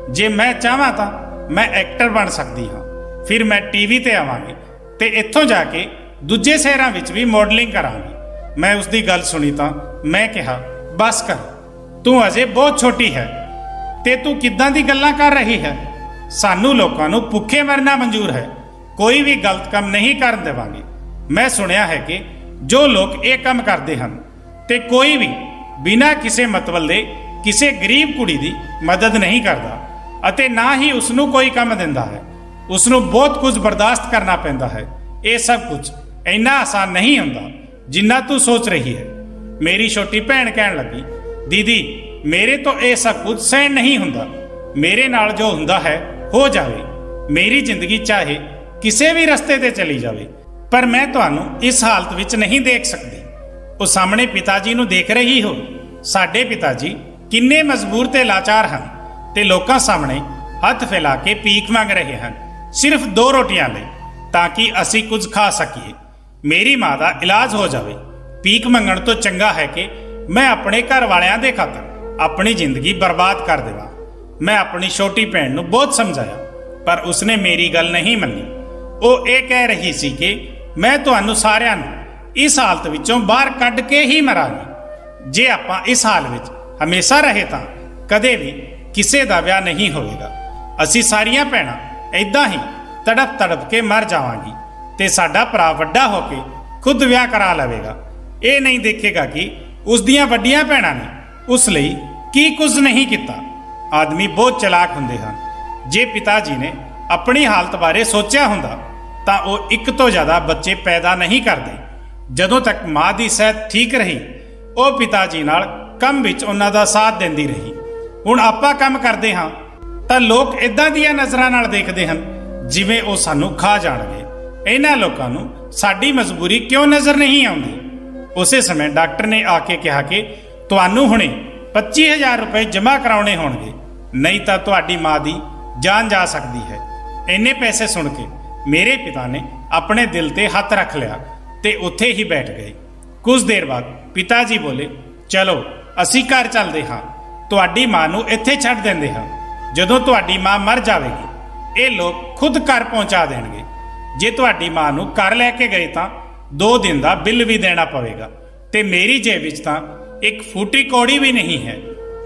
ਜੇ ਮੈਂ ਚਾਹਾਂ ਤਾਂ ਮੈਂ ਐਕਟਰ ਬਣ ਸਕਦੀ ਹਾਂ। ਫਿਰ ਮੈਂ ਟੀਵੀ ਤੇ ਆਵਾਂਗੀ ਤੇ ਇੱਥੋਂ ਜਾ ਕੇ ਦੂਜੇ ਸ਼ਹਿਰਾਂ ਵਿੱਚ ਵੀ ਮਾਡਲਿੰਗ ਕਰਾਂਗੀ। ਮੈਂ ਉਸਦੀ ਗੱਲ ਸੁਣੀ ਤਾਂ ਮੈਂ ਕਿਹਾ ਬਸ ਕਰ, ਤੂੰ ਅਜੇ ਬਹੁਤ ਛੋਟੀ ਹੈ ਤੇ ਤੂੰ ਕਿੱਦਾਂ ਦੀ ਗੱਲਾਂ ਕਰ ਰਹੀ ਹੈ। ਸਾਨੂੰ ਲੋਕਾਂ ਨੂੰ ਭੁੱਖੇ ਮਰਨਾ ਮਨਜ਼ੂਰ ਹੈ, ਕੋਈ ਵੀ ਗਲਤ ਕੰਮ ਨਹੀਂ ਕਰਨ ਦੇਵਾਂਗੇ। ਮੈਂ ਸੁਣਿਆ ਹੈ ਕਿ ਜੋ ਲੋਕ ਇਹ ਕੰਮ ਕਰਦੇ ਹਨ ਤੇ ਕੋਈ ਵੀ ਬਿਨਾਂ ਕਿਸੇ ਮਤਲਬ ਦੇ ਕਿਸੇ ਗਰੀਬ ਕੁੜੀ ਦੀ ਮਦਦ ਨਹੀਂ ਕਰਦਾ ਅਤੇ ਨਾ ਹੀ ਉਸ ਨੂੰ ਕੋਈ ਕੰਮ ਦਿੰਦਾ ਹੈ, ਉਸ ਨੂੰ ਬਹੁਤ ਕੁਝ ਬਰਦਾਸ਼ਤ ਕਰਨਾ ਪੈਂਦਾ ਹੈ। ਇਹ ਸਭ ਕੁਝ ਇੰਨਾ ਆਸਾਨ ਨਹੀਂ ਹੁੰਦਾ ਜਿੰਨਾ ਤੂੰ ਸੋਚ ਰਹੀ ਹੈ। ਮੇਰੀ ਛੋਟੀ ਭੈਣ ਕਹਿਣ ਲੱਗੀ, ਦੀਦੀ ਮੇਰੇ ਤੋਂ ਇਹ ਸਭ ਕੁਝ ਸਹਿਣ ਨਹੀਂ ਹੁੰਦਾ। ਮੇਰੇ ਨਾਲ ਜੋ ਹੁੰਦਾ ਹੈ ਹੋ ਜਾਵੇ। ਮੇਰੀ ਜ਼ਿੰਦਗੀ ਚਾਹੇ ਕਿਸੇ ਵੀ ਰਸਤੇ ਤੇ ਚਲੀ ਜਾਵੇ, ਪਰ ਮੈਂ ਤੁਹਾਨੂੰ ਇਸ ਹਾਲਤ ਵਿੱਚ ਨਹੀਂ ਦੇਖ ਸਕਦੀ। ਉਹ ਸਾਹਮਣੇ ਪਿਤਾ ਜੀ ਨੂੰ ਦੇਖ ਰਹੀ ਹੋ। ਸਾਡੇ ਪਿਤਾ ਜੀ ਕਿੰਨੇ ਮਜਬੂਰ ਤੇ ਲਾਚਾਰ ਹਨ ਤੇ ਲੋਕਾਂ ਸਾਹਮਣੇ ਹੱਥ ਫੈਲਾ ਕੇ ਭੀਖ ਮੰਗ ਰਹੇ ਹਨ, ਸਿਰਫ 2 ਰੋਟੀਆਂ ਲਈ, ਤਾਂ ਕਿ ਅਸੀਂ ਕੁਝ ਖਾ ਸਕੀਏ। ਮੇਰੀ ਮਾਂ ਦਾ ਇਲਾਜ ਹੋ ਜਾਵੇ। ਭੀਖ ਮੰਗਣ ਤੋਂ ਚੰਗਾ ਹੈ ਕਿ ਮੈਂ ਆਪਣੇ ਘਰ ਵਾਲਿਆਂ ਦੇ ਖਾਤਰ ਆਪਣੀ ਜ਼ਿੰਦਗੀ ਬਰਬਾਦ ਕਰ ਦੇਵਾਂ। ਮੈਂ ਆਪਣੀ ਛੋਟੀ ਭੈਣ ਨੂੰ ਬਹੁਤ ਸਮਝਾਇਆ, ਪਰ ਉਸਨੇ ਮੇਰੀ ਗੱਲ ਨਹੀਂ ਮੰਨੀ। ਉਹ ਇਹ ਕਹਿ ਰਹੀ ਸੀ ਕਿ ਮੈਂ ਤੁਹਾਨੂੰ ਸਾਰਿਆਂ ਨੂੰ ਇਸ ਹਾਲਤ ਵਿੱਚੋਂ ਬਾਹਰ ਕੱਢ ਕੇ ਹੀ ਮਰਾਂਗੀ। ਜੇ ਆਪਾਂ ਇਸ ਹਾਲ ਵਿੱਚ ਹਮੇਸ਼ਾ ਰਹੇ ਤਾਂ ਕਦੇ ਵੀ ਕਿਸੇ ਦਾ ਵਿਆਹ ਨਹੀਂ ਹੋਵੇਗਾ। ਅਸੀਂ ਸਾਰੀਆਂ ਭੈਣਾਂ ਏਦਾਂ ਹੀ ਤੜਪ ਤੜਪ ਕੇ ਮਰ ਜਾਵਾਂਗੀ ਤੇ ਸਾਡਾ ਭਰਾ ਵੱਡਾ ਹੋ ਕੇ ਖੁਦ ਵਿਆਹ ਕਰਾ ਲਵੇਗਾ। ਇਹ ਨਹੀਂ ਦੇਖੇਗਾ ਕਿ ਉਸ ਦੀਆਂ ਵੱਡੀਆਂ ਭੈਣਾਂ ਨੇ ਉਸ ਲਈ ਕੀ ਕੁਝ ਨਹੀਂ ਕੀਤਾ। ਆਦਮੀ ਬਹੁਤ ਚਲਾਕ ਹੁੰਦੇ ਹਨ। ਜੇ ਪਿਤਾ ਜੀ ਨੇ ਆਪਣੀ ਹਾਲਤ ਬਾਰੇ ਸੋਚਿਆ ਹੁੰਦਾ ਤਾਂ ਉਹ ਇੱਕ ਤੋਂ ਜ਼ਿਆਦਾ ਬੱਚੇ ਪੈਦਾ ਨਹੀਂ ਕਰਦੇ। ਜਦੋਂ ਤੱਕ ਮਾਂ ਦੀ ਸਿਹਤ ਠੀਕ ਰਹੀ, ਉਹ ਪਿਤਾ ਜੀ ਨਾਲ ਕੰਮ ਵਿੱਚ ਉਹਨਾਂ ਦਾ ਸਾਥ ਦਿੰਦੀ ਰਹੀ। ਹੁਣ ਆਪਾਂ ਕੰਮ ਕਰਦੇ ਹਾਂ ਤਾਂ ਲੋਕ ਇਦਾਂ ਦੀਆਂ ਨਜ਼ਰਾਂ ਨਾਲ ਦੇਖਦੇ ਹਨ ਜਿਵੇਂ ਉਹ ਸਾਨੂੰ ਖਾ ਜਾਣਗੇ। ਇਹਨਾਂ ਲੋਕਾਂ ਨੂੰ ਸਾਡੀ ਮਜਬੂਰੀ ਕਿਉਂ ਨਜ਼ਰ ਨਹੀਂ ਆਉਂਦੀ। ਉਸੇ ਸਮੇਂ ਡਾਕਟਰ ਨੇ ਆ ਕੇ ਕਿਹਾ ਕਿ ਤੁਹਾਨੂੰ ਹੁਣੇ 25,000 ਰੁਪਏ ਜਮ੍ਹਾਂ ਕਰਾਉਣੇ ਹੋਣਗੇ, ਨਹੀਂ ਤਾਂ ਤੁਹਾਡੀ ਮਾਂ ਦੀ ਜਾਨ ਜਾ ਸਕਦੀ ਹੈ। ਇੰਨੇ ਪੈਸੇ ਸੁਣ ਕੇ ਮੇਰੇ ਪਿਤਾ ਨੇ ਆਪਣੇ ਦਿਲ ਤੇ ਹੱਥ ਰੱਖ ਲਿਆ ਤੇ ਉੱਥੇ ਹੀ ਬੈਠ ਗਏ। ਕੁਝ ਦੇਰ ਬਾਅਦ ਪਿਤਾ ਜੀ ਬੋਲੇ, ਚਲੋ ਅਸੀਂ ਘਰ ਚੱਲਦੇ ਹਾਂ, ਤੁਹਾਡੀ ਮਾਂ ਨੂੰ ਇੱਥੇ ਛੱਡ ਦਿੰਦੇ ਹਾਂ। ਜਦੋਂ ਤੁਹਾਡੀ ਮਾਂ ਮਰ ਜਾਵੇਗੀ ਇਹ ਲੋਕ ਖੁਦ ਘਰ ਪਹੁੰਚਾ ਦੇਣਗੇ। ਜੇ ਤੁਹਾਡੀ ਮਾਂ ਨੂੰ ਘਰ ਲੈ ਕੇ ਗਏ ਤਾਂ 2 ਦਿਨ ਦਾ ਬਿੱਲ ਵੀ ਦੇਣਾ ਪਵੇਗਾ ਤੇ ਮੇਰੀ ਜੇਬ ਵਿੱਚ ਤਾਂ ਇੱਕ ਫੂਟੀ ਕੌੜੀ ਵੀ ਨਹੀਂ ਹੈ।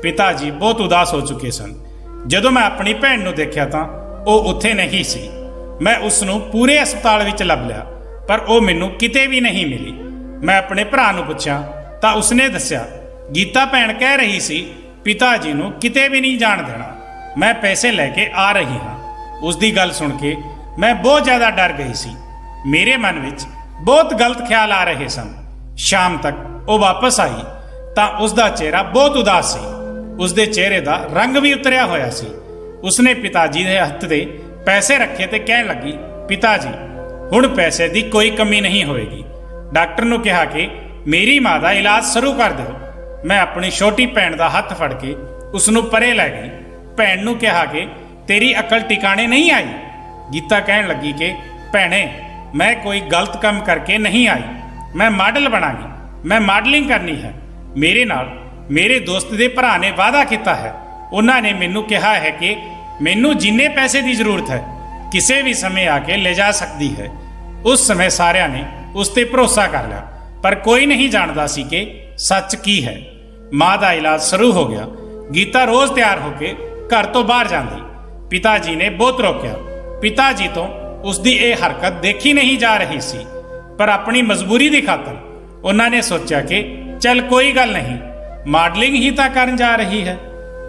ਪਿਤਾ ਜੀ ਬਹੁਤ ਉਦਾਸ ਹੋ ਚੁੱਕੇ ਸਨ। ਜਦੋਂ ਮੈਂ ਆਪਣੀ ਭੈਣ ਨੂੰ ਦੇਖਿਆ ਤਾਂ ਉਹ ਉੱਥੇ ਨਹੀਂ ਸੀ। ਮੈਂ ਉਸ ਨੂੰ ਪੂਰੇ ਹਸਪਤਾਲ ਵਿੱਚ ਲੱਭ ਲਿਆ, ਪਰ ਉਹ ਮੈਨੂੰ ਕਿਤੇ ਵੀ ਨਹੀਂ ਮਿਲੀ। ਮੈਂ ਆਪਣੇ ਭਰਾ ਨੂੰ ਪੁੱਛਿਆ ਤਾਂ ਉਸਨੇ ਦੱਸਿਆ, ਗੀਤਾ ਭੈਣ ਕਹਿ ਰਹੀ ਸੀ ਪਿਤਾ ਜੀ ਨੂੰ ਕਿਤੇ ਵੀ ਨਹੀਂ ਜਾਣ ਦੇਣਾ, ਮੈਂ ਪੈਸੇ ਲੈ ਕੇ ਆ ਰਹੀ ਹਾਂ। ਉਸ ਦੀ ਗੱਲ ਸੁਣ ਕੇ ਮੈਂ ਬਹੁਤ ਜ਼ਿਆਦਾ ਡਰ ਗਈ ਸੀ। ਮੇਰੇ ਮਨ ਵਿੱਚ ਬਹੁਤ ਗਲਤ ਖਿਆਲ ਆ ਰਹੇ ਸਨ। ਸ਼ਾਮ ਤੱਕ ਉਹ ਵਾਪਸ ਆਈ ਤਾਂ ਉਸ ਦਾ ਚਿਹਰਾ ਬਹੁਤ ਉਦਾਸ ਸੀ। ਉਸ ਦੇ ਚਿਹਰੇ ਦਾ ਰੰਗ ਵੀ ਉਤਰਿਆ ਹੋਇਆ ਸੀ। ਉਸਨੇ ਪਿਤਾ ਜੀ ਦੇ ਹੱਥ ਤੇ ਪੈਸੇ ਰੱਖੇ ਤੇ ਕਹਿਣ ਲੱਗੀ, ਪਿਤਾ ਜੀ ਹੁਣ ਪੈਸੇ ਦੀ ਕੋਈ ਕਮੀ ਨਹੀਂ ਹੋਵੇਗੀ। ਡਾਕਟਰ ਨੂੰ ਕਿਹਾ ਕਿ ਮੇਰੀ ਮਾਂ ਦਾ ਇਲਾਜ ਸ਼ੁਰੂ ਕਰ ਦਿਓ। ਮੈਂ ਆਪਣੀ ਛੋਟੀ ਭੈਣ ਦਾ ਹੱਥ ਫੜ ਕੇ ਉਸ ਨੂੰ ਪਰੇ ਲੈ ਗਈ। ਭੈਣ ਨੂੰ ਕਿਹਾ ਕਿ ਤੇਰੀ ਅਕਲ ਟਿਕਾਣੇ ਨਹੀਂ ਆਈ। ਗੀਤਾ ਕਹਿਣ ਲੱਗੀ ਕਿ ਭੈਣੇ ਮੈਂ ਕੋਈ ਗਲਤ ਕੰਮ ਕਰਕੇ ਨਹੀਂ ਆਈ, ਮੈਂ ਮਾਡਲ ਬਣਾਂਗੀ, ਮੈਂ ਮਾਡਲਿੰਗ ਕਰਨੀ ਹੈ। ਮੇਰੇ ਨਾਲ ਮੇਰੇ ਦੋਸਤ ਦੇ ਭਰਾ ਨੇ ਵਾਅਦਾ ਕੀਤਾ ਹੈ। ਉਹਨਾਂ ਨੇ ਮੈਨੂੰ ਕਿਹਾ ਹੈ ਕਿ ਮੈਨੂੰ ਜਿੰਨੇ ਪੈਸੇ ਦੀ ਜ਼ਰੂਰਤ ਹੈ ਕਿਸੇ ਵੀ ਸਮੇਂ ਆ ਕੇ ਲੈ ਜਾ ਸਕਦੀ ਹੈ। ਉਸ ਸਮੇਂ ਸਾਰਿਆਂ ਨੇ ਉਸ ਤੇ ਭਰੋਸਾ ਕਰ ਲਿਆ, ਪਰ ਕੋਈ ਨਹੀਂ ਜਾਣਦਾ ਸੀ ਕਿ ਸੱਚ ਕੀ ਹੈ। ਮਾਂ ਦਾ ਇਲਾਜ ਸ਼ੁਰੂ ਹੋ ਗਿਆ। ਗੀਤਾ ਰੋਜ਼ ਤਿਆਰ ਹੋ ਕੇ ਘਰ ਤੋਂ ਬਾਹਰ ਜਾਂਦੀ। ਪਿਤਾ ਜੀ ਨੇ ਬਹੁਤ ਰੋਕਿਆ। ਪਿਤਾ ਜੀ ਤੋਂ ਉਸਦੀ ਇਹ ਹਰਕਤ ਦੇਖੀ ਨਹੀਂ ਜਾ ਰਹੀ ਸੀ, ਪਰ ਆਪਣੀ ਮਜਬੂਰੀ ਦੀ ਖਾਤਰ ਉਹਨਾਂ ਨੇ ਸੋਚਿਆ ਕਿ ਚੱਲ ਕੋਈ ਗੱਲ ਨਹੀਂ, ਮਾਡਲਿੰਗ ਹੀ ਤਾਂ ਕਰਨ ਜਾ ਰਹੀ ਹੈ।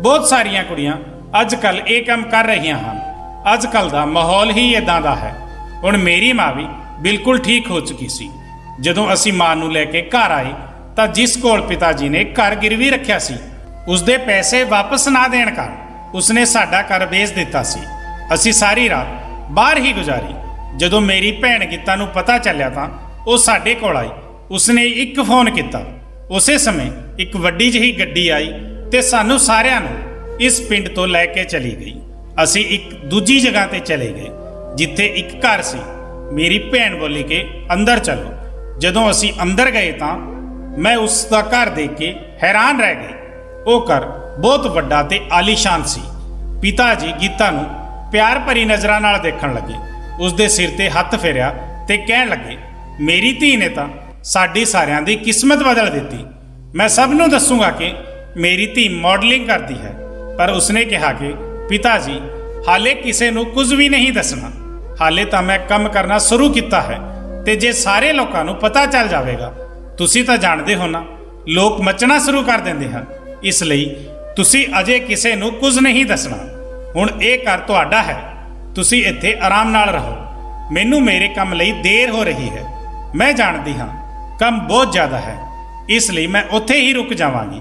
ਬਹੁਤ ਸਾਰੀਆਂ ਕੁੜੀਆਂ ਅੱਜ ਕੱਲ੍ਹ ਇਹ ਕੰਮ ਕਰ ਰਹੀਆਂ ਹਨ। ਅੱਜ ਕੱਲ੍ਹ ਦਾ ਮਾਹੌਲ ਹੀ ਇਦਾਂ ਦਾ ਹੈ। ਹੁਣ ਮੇਰੀ ਮਾਂ ਵੀ ਬਿਲਕੁਲ ਠੀਕ ਹੋ ਚੁੱਕੀ ਸੀ। ਜਦੋਂ ਅਸੀਂ ਮਾਂ ਨੂੰ ਲੈ ਕੇ ਘਰ ਆਏ ਤਾਂ ਜਿਸ ਕੋਲ ਪਿਤਾ ਜੀ ਨੇ ਘਰ ਗਿਰਵੀ ਰੱਖਿਆ ਸੀ, ਉਸਦੇ ਪੈਸੇ ਵਾਪਸ ਨਾ ਦੇਣ ਕਾਰਨ ਉਸਨੇ ਸਾਡਾ ਘਰ ਵੇਚ ਦਿੱਤਾ ਸੀ। ਅਸੀਂ ਸਾਰੀ ਰਾਤ ਬਾਹਰ ਹੀ ਗੁਜ਼ਾਰੀ। ਜਦੋਂ ਮੇਰੀ ਭੈਣ ਗੀਤਾ ਨੂੰ ਪਤਾ ਚੱਲਿਆ ਤਾਂ ਉਹ ਸਾਡੇ ਕੋਲ ਆਈ। ਉਸਨੇ ਇੱਕ ਫੋਨ ਕੀਤਾ। ਉਸੇ ਸਮੇਂ ਇੱਕ ਵੱਡੀ ਜਿਹੀ ਗੱਡੀ ਆਈ ਤੇ ਸਾਨੂੰ ਸਾਰਿਆਂ ਨੂੰ ਇਸ ਪਿੰਡ ਤੋਂ ਲੈ ਕੇ ਚਲੀ ਗਈ। ਅਸੀਂ ਇੱਕ ਦੂਜੀ ਜਗ੍ਹਾ ਤੇ ਚਲੇ ਗਏ ਜਿੱਥੇ ਇੱਕ ਘਰ ਸੀ। ਮੇਰੀ ਭੈਣ ਬੋਲੀ ਕਿ ਅੰਦਰ ਚਲੋ। ਜਦੋਂ ਅਸੀਂ ਅੰਦਰ ਗਏ ਤਾਂ ਮੈਂ ਉਸ ਦਾ ਘਰ ਦੇਖ ਕੇ ਹੈਰਾਨ ਰਹਿ ਗਈ। ਉਹ ਘਰ ਬਹੁਤ ਵੱਡਾ ਤੇ ਆਲੀਸ਼ਾਨ ਸੀ। ਪਿਤਾ ਜੀ ਗੀਤਾ ਨੂੰ ਪਿਆਰ ਭਰੀ ਨਜ਼ਰਾਂ ਨਾਲ ਦੇਖਣ ਲੱਗੇ। ਉਸਦੇ ਸਿਰ ਤੇ ਹੱਥ ਫੇਰਿਆ ਤੇ ਕਹਿਣ ਲੱਗੇ, ਮੇਰੀ ਧੀ ਨੇ ਤਾਂ ਸਾਡੀ ਸਾਰਿਆਂ ਦੀ ਕਿਸਮਤ ਬਦਲ ਦਿੱਤੀ। ਮੈਂ ਸਭ ਨੂੰ ਦੱਸੂਗਾ ਕਿ ਮੇਰੀ ਧੀ ਮਾਡਲਿੰਗ ਕਰਦੀ ਹੈ। ਪਰ ਉਸਨੇ ਕਿਹਾ ਕਿ ਪਿਤਾ ਜੀ, ਹਾਲੇ ਕਿਸੇ ਨੂੰ ਕੁਝ ਵੀ ਨਹੀਂ ਦੱਸਣਾ। ਹਾਲੇ ਤਾਂ ਮੈਂ ਕੰਮ ਕਰਨਾ ਸ਼ੁਰੂ ਕੀਤਾ ਹੈ ਤੇ ਜੇ ਸਾਰੇ ਲੋਕਾਂ ਨੂੰ ਪਤਾ ਚੱਲ ਜਾਵੇਗਾ, ਤੁਸੀਂ ਤਾਂ ਜਾਣਦੇ ਹੋ ਨਾ, ਲੋਕ ਮੱਚਣਾ ਸ਼ੁਰੂ ਕਰ ਦਿੰਦੇ ਹਨ। ਇਸ ਲਈ ਤੁਸੀਂ ਅਜੇ ਕਿਸੇ ਨੂੰ ਕੁਝ ਨਹੀਂ ਦੱਸਣਾ। ਹੁਣ ਇਹ ਘਰ ਤੁਹਾਡਾ ਹੈ। ਤੁਸੀਂ ਇੱਥੇ ਆਰਾਮ ਨਾਲ ਰਹੋ। ਮੈਨੂੰ ਮੇਰੇ ਕੰਮ ਲਈ ਦੇਰ ਹੋ ਰਹੀ ਹੈ। ਮੈਂ ਜਾਣਦੀ ਹਾਂ ਕੰਮ ਬਹੁਤ ਜ਼ਿਆਦਾ ਹੈ, ਇਸ ਲਈ ਮੈਂ ਉੱਥੇ ਹੀ ਰੁਕ ਜਾਵਾਂਗੀ।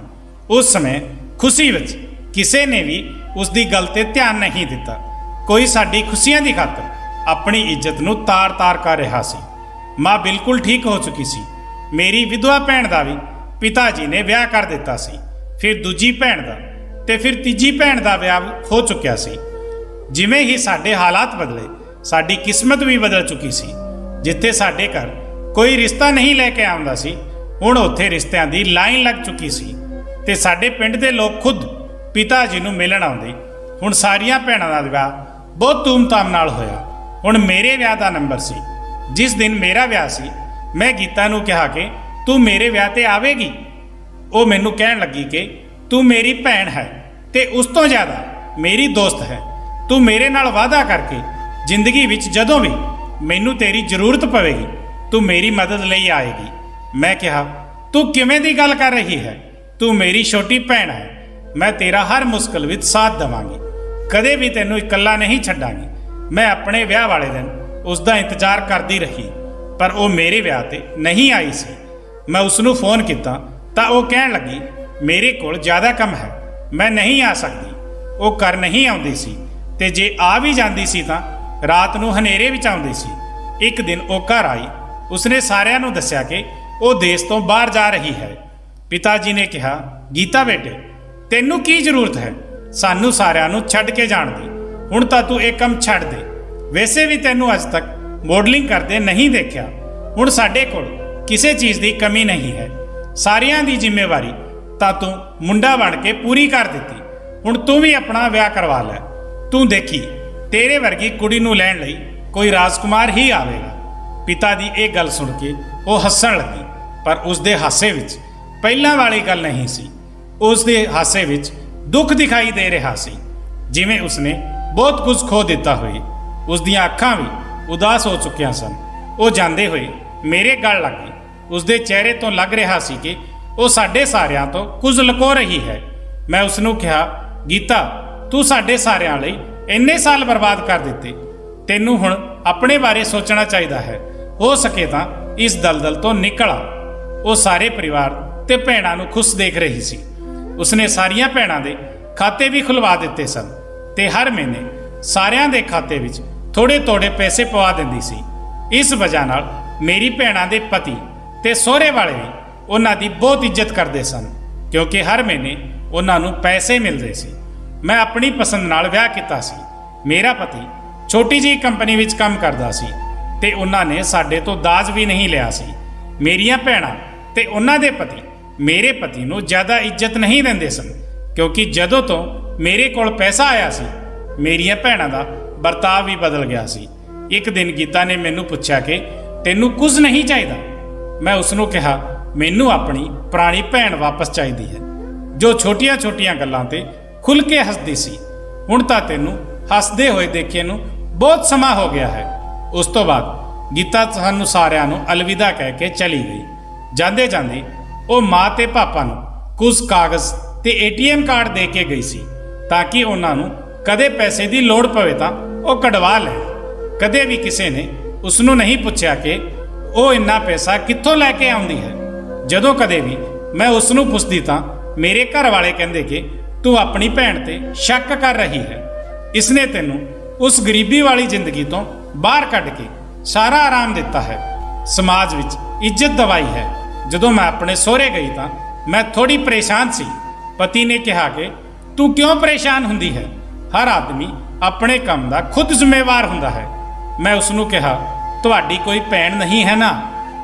ਉਸ ਸਮੇਂ ਖੁਸ਼ੀ ਵਿੱਚ ਕਿਸੇ ਨੇ ਵੀ ਉਸ ਦੀ ਗੱਲ ਤੇ ਧਿਆਨ ਨਹੀਂ ਦਿੱਤਾ। ਕੋਈ ਸਾਡੀ ਖੁਸ਼ੀਆਂ ਦੀ ਖਾਤਰ ਆਪਣੀ ਇੱਜ਼ਤ ਨੂੰ ਤਾਰ-ਤਾਰ ਕਰ ਰਿਹਾ ਸੀ। ਮਾਂ ਬਿਲਕੁਲ ਠੀਕ ਹੋ ਚੁੱਕੀ ਸੀ। ਮੇਰੀ ਵਿਧਵਾ ਭੈਣ ਦਾ ਵੀ ਪਿਤਾ ਜੀ ਨੇ ਵਿਆਹ ਕਰ ਦਿੱਤਾ ਸੀ। ਫਿਰ ਦੂਜੀ ਭੈਣ ਦਾ ਤੇ ਫਿਰ ਤੀਜੀ ਭੈਣ ਦਾ ਵਿਆਹ ਹੋ ਚੁੱਕਿਆ ਸੀ। ਜਿਵੇਂ ਹੀ ਸਾਡੇ ਹਾਲਾਤ ਬਦਲੇ, ਸਾਡੀ ਕਿਸਮਤ ਵੀ ਬਦਲ ਚੁੱਕੀ ਸੀ। ਜਿੱਥੇ ਸਾਡੇ ਘਰ ਕੋਈ ਰਿਸ਼ਤਾ ਨਹੀਂ ਲੈ ਕੇ ਆਉਂਦਾ ਸੀ, ਹੁਣ ਉੱਥੇ ਰਿਸ਼ਤਿਆਂ ਦੀ ਲਾਈਨ ਲੱਗ ਚੁੱਕੀ ਸੀ ਤੇ ਸਾਡੇ ਪਿੰਡ ਦੇ ਲੋਕ ਖੁਦ ਪਿਤਾ ਜੀ ਨੂੰ ਮਿਲਣ ਆਉਂਦੇ। ਹੁਣ ਸਾਰੀਆਂ ਭੈਣਾਂ ਦਾ ਵਿਆਹ ਬਹੁਤ ਧੂਮਧਾਮ ਨਾਲ ਹੋਇਆ। ਹੁਣ ਮੇਰੇ ਵਿਆਹ ਦਾ ਨੰਬਰ ਸੀ। ਜਿਸ ਦਿਨ ਮੇਰਾ ਵਿਆਹ ਸੀ, ਮੈਂ ਗੀਤਾ ਨੂੰ ਕਿਹਾ ਕਿ ਤੂੰ ਮੇਰੇ ਵਿਆਹ ਤੇ ਆਵੇਗੀ। ਉਹ ਮੈਨੂੰ ਕਹਿਣ ਲੱਗੀ ਕਿ ਤੂੰ ਮੇਰੀ ਭੈਣ ਹੈ ਤੇ ਉਸ ਤੋਂ ਜ਼ਿਆਦਾ ਮੇਰੀ ਦੋਸਤ ਹੈ। ਤੂੰ ਮੇਰੇ ਨਾਲ ਵਾਅਦਾ ਕਰਕੇ ਜ਼ਿੰਦਗੀ ਵਿੱਚ ਜਦੋਂ ਵੀ ਮੈਨੂੰ ਤੇਰੀ ਜ਼ਰੂਰਤ ਪਵੇਗੀ, ਤੂੰ ਮੇਰੀ ਮਦਦ ਲਈ ਆਏਗੀ। ਮੈਂ ਕਿਹਾ, ਤੂੰ ਕਿਵੇਂ ਦੀ ਗੱਲ ਕਰ ਰਹੀ ਹੈ? ਤੂੰ ਮੇਰੀ ਛੋਟੀ ਭੈਣ ਹੈ। ਮੈਂ ਤੇਰਾ ਹਰ ਮੁਸ਼ਕਲ ਵਿੱਚ ਸਾਥ ਦੇਵਾਂਗੀ। ਕਦੇ ਵੀ ਤੈਨੂੰ ਇਕੱਲਾ ਨਹੀਂ ਛੱਡਾਂਗੀ। ਮੈਂ ਆਪਣੇ ਵਿਆਹ ਵਾਲੇ ਦਿਨ ਉਸ ਦਾ ਇੰਤਜ਼ਾਰ ਕਰਦੀ ਰਹੀ, ਪਰ ਉਹ ਮੇਰੇ ਵਿਆਹ ਤੇ ਨਹੀਂ ਆਈ ਸੀ। ਮੈਂ ਉਸ ਨੂੰ ਫੋਨ ਕੀਤਾ ਤਾਂ ਉਹ ਕਹਿਣ ਲੱਗੀ, ਮੇਰੇ ਕੋਲ ਜ਼ਿਆਦਾ ਕੰਮ ਹੈ, ਮੈਂ ਨਹੀਂ ਆ ਸਕਦੀ। ਉਹ ਘਰ ਨਹੀਂ ਆਉਂਦੀ ਸੀ ਤੇ ਜੇ ਆ ਵੀ ਜਾਂਦੀ ਸੀ ਤਾਂ ਰਾਤ ਨੂੰ ਹਨੇਰੇ ਵਿੱਚ ਆਉਂਦੀ ਸੀ। ਇੱਕ ਦਿਨ ਉਹ ਘਰ ਆਈ। ਉਸਨੇ ਸਾਰਿਆਂ ਨੂੰ ਦੱਸਿਆ ਕਿ ਉਹ ਦੇਸ਼ ਤੋਂ ਬਾਹਰ ਜਾ ਰਹੀ ਹੈ। ਪਿਤਾ ਜੀ ਨੇ ਕਿਹਾ, ਗੀਤਾ ਬੇਟੇ, ਤੈਨੂੰ ਕੀ ਜ਼ਰੂਰਤ ਹੈ ਸਾਨੂੰ ਸਾਰਿਆਂ ਨੂੰ ਛੱਡ ਕੇ ਜਾਣ ਦੀ? ਹੁਣ ਤਾਂ ਤੂੰ ਇਹ ਕੰਮ ਛੱਡ ਦੇ। ਵੈਸੇ ਵੀ ਤੈਨੂੰ ਅੱਜ ਤੱਕ ਮਾਡਲਿੰਗ ਕਰਦੇ ਨਹੀਂ ਦੇਖਿਆ। ਹੁਣ ਸਾਡੇ ਕੋਲ ਕਿਸੇ ਚੀਜ਼ ਦੀ ਕਮੀ ਨਹੀਂ ਹੈ। ਸਾਰਿਆਂ ਦੀ ਜ਼ਿੰਮੇਵਾਰੀ ਤਾਂ ਤੂੰ ਮੁੰਡਾ ਬਣ ਕੇ ਪੂਰੀ ਕਰ ਦਿੱਤੀ। ਹੁਣ ਤੂੰ ਵੀ ਆਪਣਾ ਵਿਆਹ ਕਰਵਾ ਲੈ। ਤੂੰ ਦੇਖੀ, ਤੇਰੇ ਵਰਗੀ ਕੁੜੀ ਨੂੰ ਲੈਣ ਲਈ ਕੋਈ ਰਾਜਕੁਮਾਰ ਹੀ ਆਵੇਗਾ। ਪਿਤਾ ਦੀ ਇਹ ਗੱਲ ਸੁਣ ਕੇ ਉਹ ਹੱਸਣ ਲੱਗੀ, ਪਰ ਉਸ ਦੇ ਹਾਸੇ ਵਿੱਚ ਪਹਿਲਾਂ ਵਾਲੀ ਗੱਲ ਨਹੀਂ ਸੀ। ਉਸ ਦੇ ਹਾਸੇ ਵਿੱਚ ਦੁੱਖ ਦਿਖਾਈ ਦੇ ਰਿਹਾ ਸੀ, ਜਿਵੇਂ ਉਸਨੇ ਬਹੁਤ ਕੁਝ ਖੋ ਦਿੱਤਾ ਹੋਵੇ। ਉਸ ਦੀਆਂ ਅੱਖਾਂ ਵੀ ਉਦਾਸ ਹੋ ਚੁੱਕੀਆਂ ਸਨ। ਉਹ ਜਾਂਦੇ ਹੋਏ ਮੇਰੇ ਗਲ ਲੱਗ ਗਈ। ਉਸ ਦੇ ਚਿਹਰੇ ਤੋਂ ਲੱਗ ਰਿਹਾ ਸੀ ਕਿ ਉਹ ਸਾਡੇ ਸਾਰਿਆਂ ਤੋਂ ਕੁਝ ਲੁਕੋ ਰਹੀ ਹੈ। ਮੈਂ ਉਸ ਨੂੰ ਕਿਹਾ, ਗੀਤਾ, ਤੂੰ ਸਾਡੇ ਸਾਰਿਆਂ ਲਈ ਇੰਨੇ ਸਾਲ ਬਰਬਾਦ ਕਰ ਦਿੱਤੇ। ਤੈਨੂੰ ਹੁਣ ਆਪਣੇ ਬਾਰੇ ਸੋਚਣਾ ਚਾਹੀਦਾ ਹੈ। ਹੋ ਸਕੇ ਤਾਂ ਇਸ ਦਲਦਲ ਤੋਂ ਨਿਕਲ ਆ। ਉਹ ਸਾਰੇ ਪਰਿਵਾਰ ਤੇ ਭੈਣਾਂ ਨੂੰ ਖੁਸ਼ ਦੇਖ ਰਹੀ ਸੀ। ਉਸਨੇ ਸਾਰੀਆਂ ਭੈਣਾਂ ਦੇ ਖਾਤੇ ਵੀ ਖੁਲਵਾ ਦਿੱਤੇ ਸਨ ਤੇ ਹਰ ਮਹੀਨੇ ਸਾਰਿਆਂ ਦੇ ਖਾਤੇ ਵਿੱਚ ਥੋੜੇ ਪੈਸੇ ਪਵਾ ਦਿੰਦੀ ਸੀ। ਇਸ ਵਜ੍ਹਾ ਨਾਲ ਮੇਰੀ ਭੈਣਾਂ ਦੇ ਪਤੀ ਤੇ ਸਹੁਰੇ ਵਾਲੇ ਵੀ ਉਹਨਾਂ ਦੀ ਬਹੁਤ ਇੱਜ਼ਤ ਕਰਦੇ ਸਨ, ਕਿਉਂਕਿ ਹਰ ਮਹੀਨੇ ਉਹਨਾਂ ਨੂੰ ਪੈਸੇ ਮਿਲਦੇ ਸੀ। ਮੈਂ ਆਪਣੀ ਪਸੰਦ ਨਾਲ ਵਿਆਹ ਕੀਤਾ ਸੀ। ਮੇਰਾ ਪਤੀ ਛੋਟੀ ਜਿਹੀ ਕੰਪਨੀ ਵਿੱਚ ਕੰਮ ਕਰਦਾ ਸੀ ਤੇ ਉਹਨਾਂ ਨੇ ਸਾਡੇ ਤੋਂ ਦਾਜ ਵੀ ਨਹੀਂ ਲਿਆ ਸੀ। ਮੇਰੀਆਂ ਭੈਣਾਂ ਤੇ ਉਹਨਾਂ ਦੇ ਪਤੀ ਮੇਰੇ ਪਤੀ ਨੂੰ ਜ਼ਿਆਦਾ ਇੱਜ਼ਤ ਨਹੀਂ ਦਿੰਦੇ ਸਨ, ਕਿਉਂਕਿ ਜਦੋਂ ਤੋਂ ਮੇਰੇ ਕੋਲ ਪੈਸਾ ਆਇਆ ਸੀ, ਮੇਰੀਆਂ ਭੈਣਾਂ ਦਾ ਵਰਤਾਵ ਵੀ ਬਦਲ ਗਿਆ ਸੀ। ਇੱਕ ਦਿਨ ਗੀਤਾ ਨੇ ਮੈਨੂੰ ਪੁੱਛਿਆ ਕਿ ਤੈਨੂੰ ਕੁਝ ਨਹੀਂ ਚਾਹੀਦਾ? ਮੈਂ ਉਸ ਨੂੰ ਕਿਹਾ, ਮੈਨੂੰ ਆਪਣੀ ਪੁਰਾਣੀ ਭੈਣ ਵਾਪਸ ਚਾਹੀਦੀ ਹੈ। ਜੋ ਛੋਟੀਆਂ-ਛੋਟੀਆਂ ਗੱਲਾਂ ਤੇ ਖੁੱਲ੍ਹ ਕੇ ਹੱਸਦੀ ਸੀ। ਹੁਣ ਤਾਂ ਤੈਨੂੰ ਹੱਸਦੇ ਹੋਏ ਦੇਖੇ ਨੂੰ ਬਹੁਤ ਸਮਾਂ ਹੋ ਗਿਆ ਹੈ। ਉਸ ਤੋਂ ਬਾਅਦ ਗੀਤਾ ਸਾਨੂੰ ਸਾਰਿਆਂ ਨੂੰ ਅਲਵਿਦਾ ਕਹਿ ਕੇ ਚਲੀ ਗਈ। ਜਾਂਦੇ ਜਾਂਦੇ ਉਹ ਮਾਂ ਤੇ ਪਾਪਾ ਨੂੰ ਕੁਝ ਕਾਗਜ਼ ਤੇ ATM ਕਾਰਡ ਦੇ ਕੇ ਗਈ ਸੀ ਤਾਂ ਕਿ ਉਹਨਾਂ ਨੂੰ ਕਦੇ ਪੈਸੇ ਦੀ ਲੋੜ ਪਵੇ ਤਾਂ ਉਹ ਕਢਵਾ ਲੈਣ। ਕਦੇ ਵੀ ਕਿਸੇ ਨੇ ਉਸ ਨੂੰ ਨਹੀਂ ਪੁੱਛਿਆ ਕਿ ਉਹ ਇੰਨਾ ਪੈਸਾ ਕਿੱਥੋਂ ਲੈ ਕੇ ਆਉਂਦੀ ਹੈ। ਜਦੋਂ ਕਦੇ ਵੀ ਮੈਂ ਉਸ ਨੂੰ ਪੁੱਛਦੀ ਤਾਂ ਮੇਰੇ ਘਰ ਵਾਲੇ ਕਹਿੰਦੇ ਕਿ ਤੂੰ ਆਪਣੀ ਭੈਣ ਤੇ ਸ਼ੱਕ ਕਰ ਰਹੀ ਹੈ। ਇਸਨੇ ਤੈਨੂੰ ਉਸ ਗਰੀਬੀ ਵਾਲੀ ਜ਼ਿੰਦਗੀ ਤੋਂ ਬਾਹਰ ਕੱਢ ਕੇ ਸਾਰਾ ਆਰਾਮ ਦਿੱਤਾ ਹੈ, ਸਮਾਜ ਵਿੱਚ ਇੱਜ਼ਤ ਦਿਵਾਈ ਹੈ। ਜਦੋਂ ਮੈਂ ਆਪਣੇ ਸਹੁਰੇ ਗਈ ਤਾਂ ਮੈਂ ਥੋੜੀ ਪਰੇਸ਼ਾਨ ਸੀ। ਪਤੀ ਨੇ ਕਿਹਾ ਕਿ ਤੂੰ ਕਿਉਂ ਪਰੇਸ਼ਾਨ ਹੁੰਦੀ ਹੈ, ਹਰ ਆਦਮੀ ਆਪਣੇ ਕੰਮ ਦਾ ਖੁਦ ਜ਼ਿੰਮੇਵਾਰ ਹੁੰਦਾ ਹੈ। ਮੈਂ ਉਸ ਨੂੰ ਕਿਹਾ ਤੁਹਾਡੀ ਕੋਈ ਭੈਣ ਨਹੀਂ ਹੈ ਨਾ,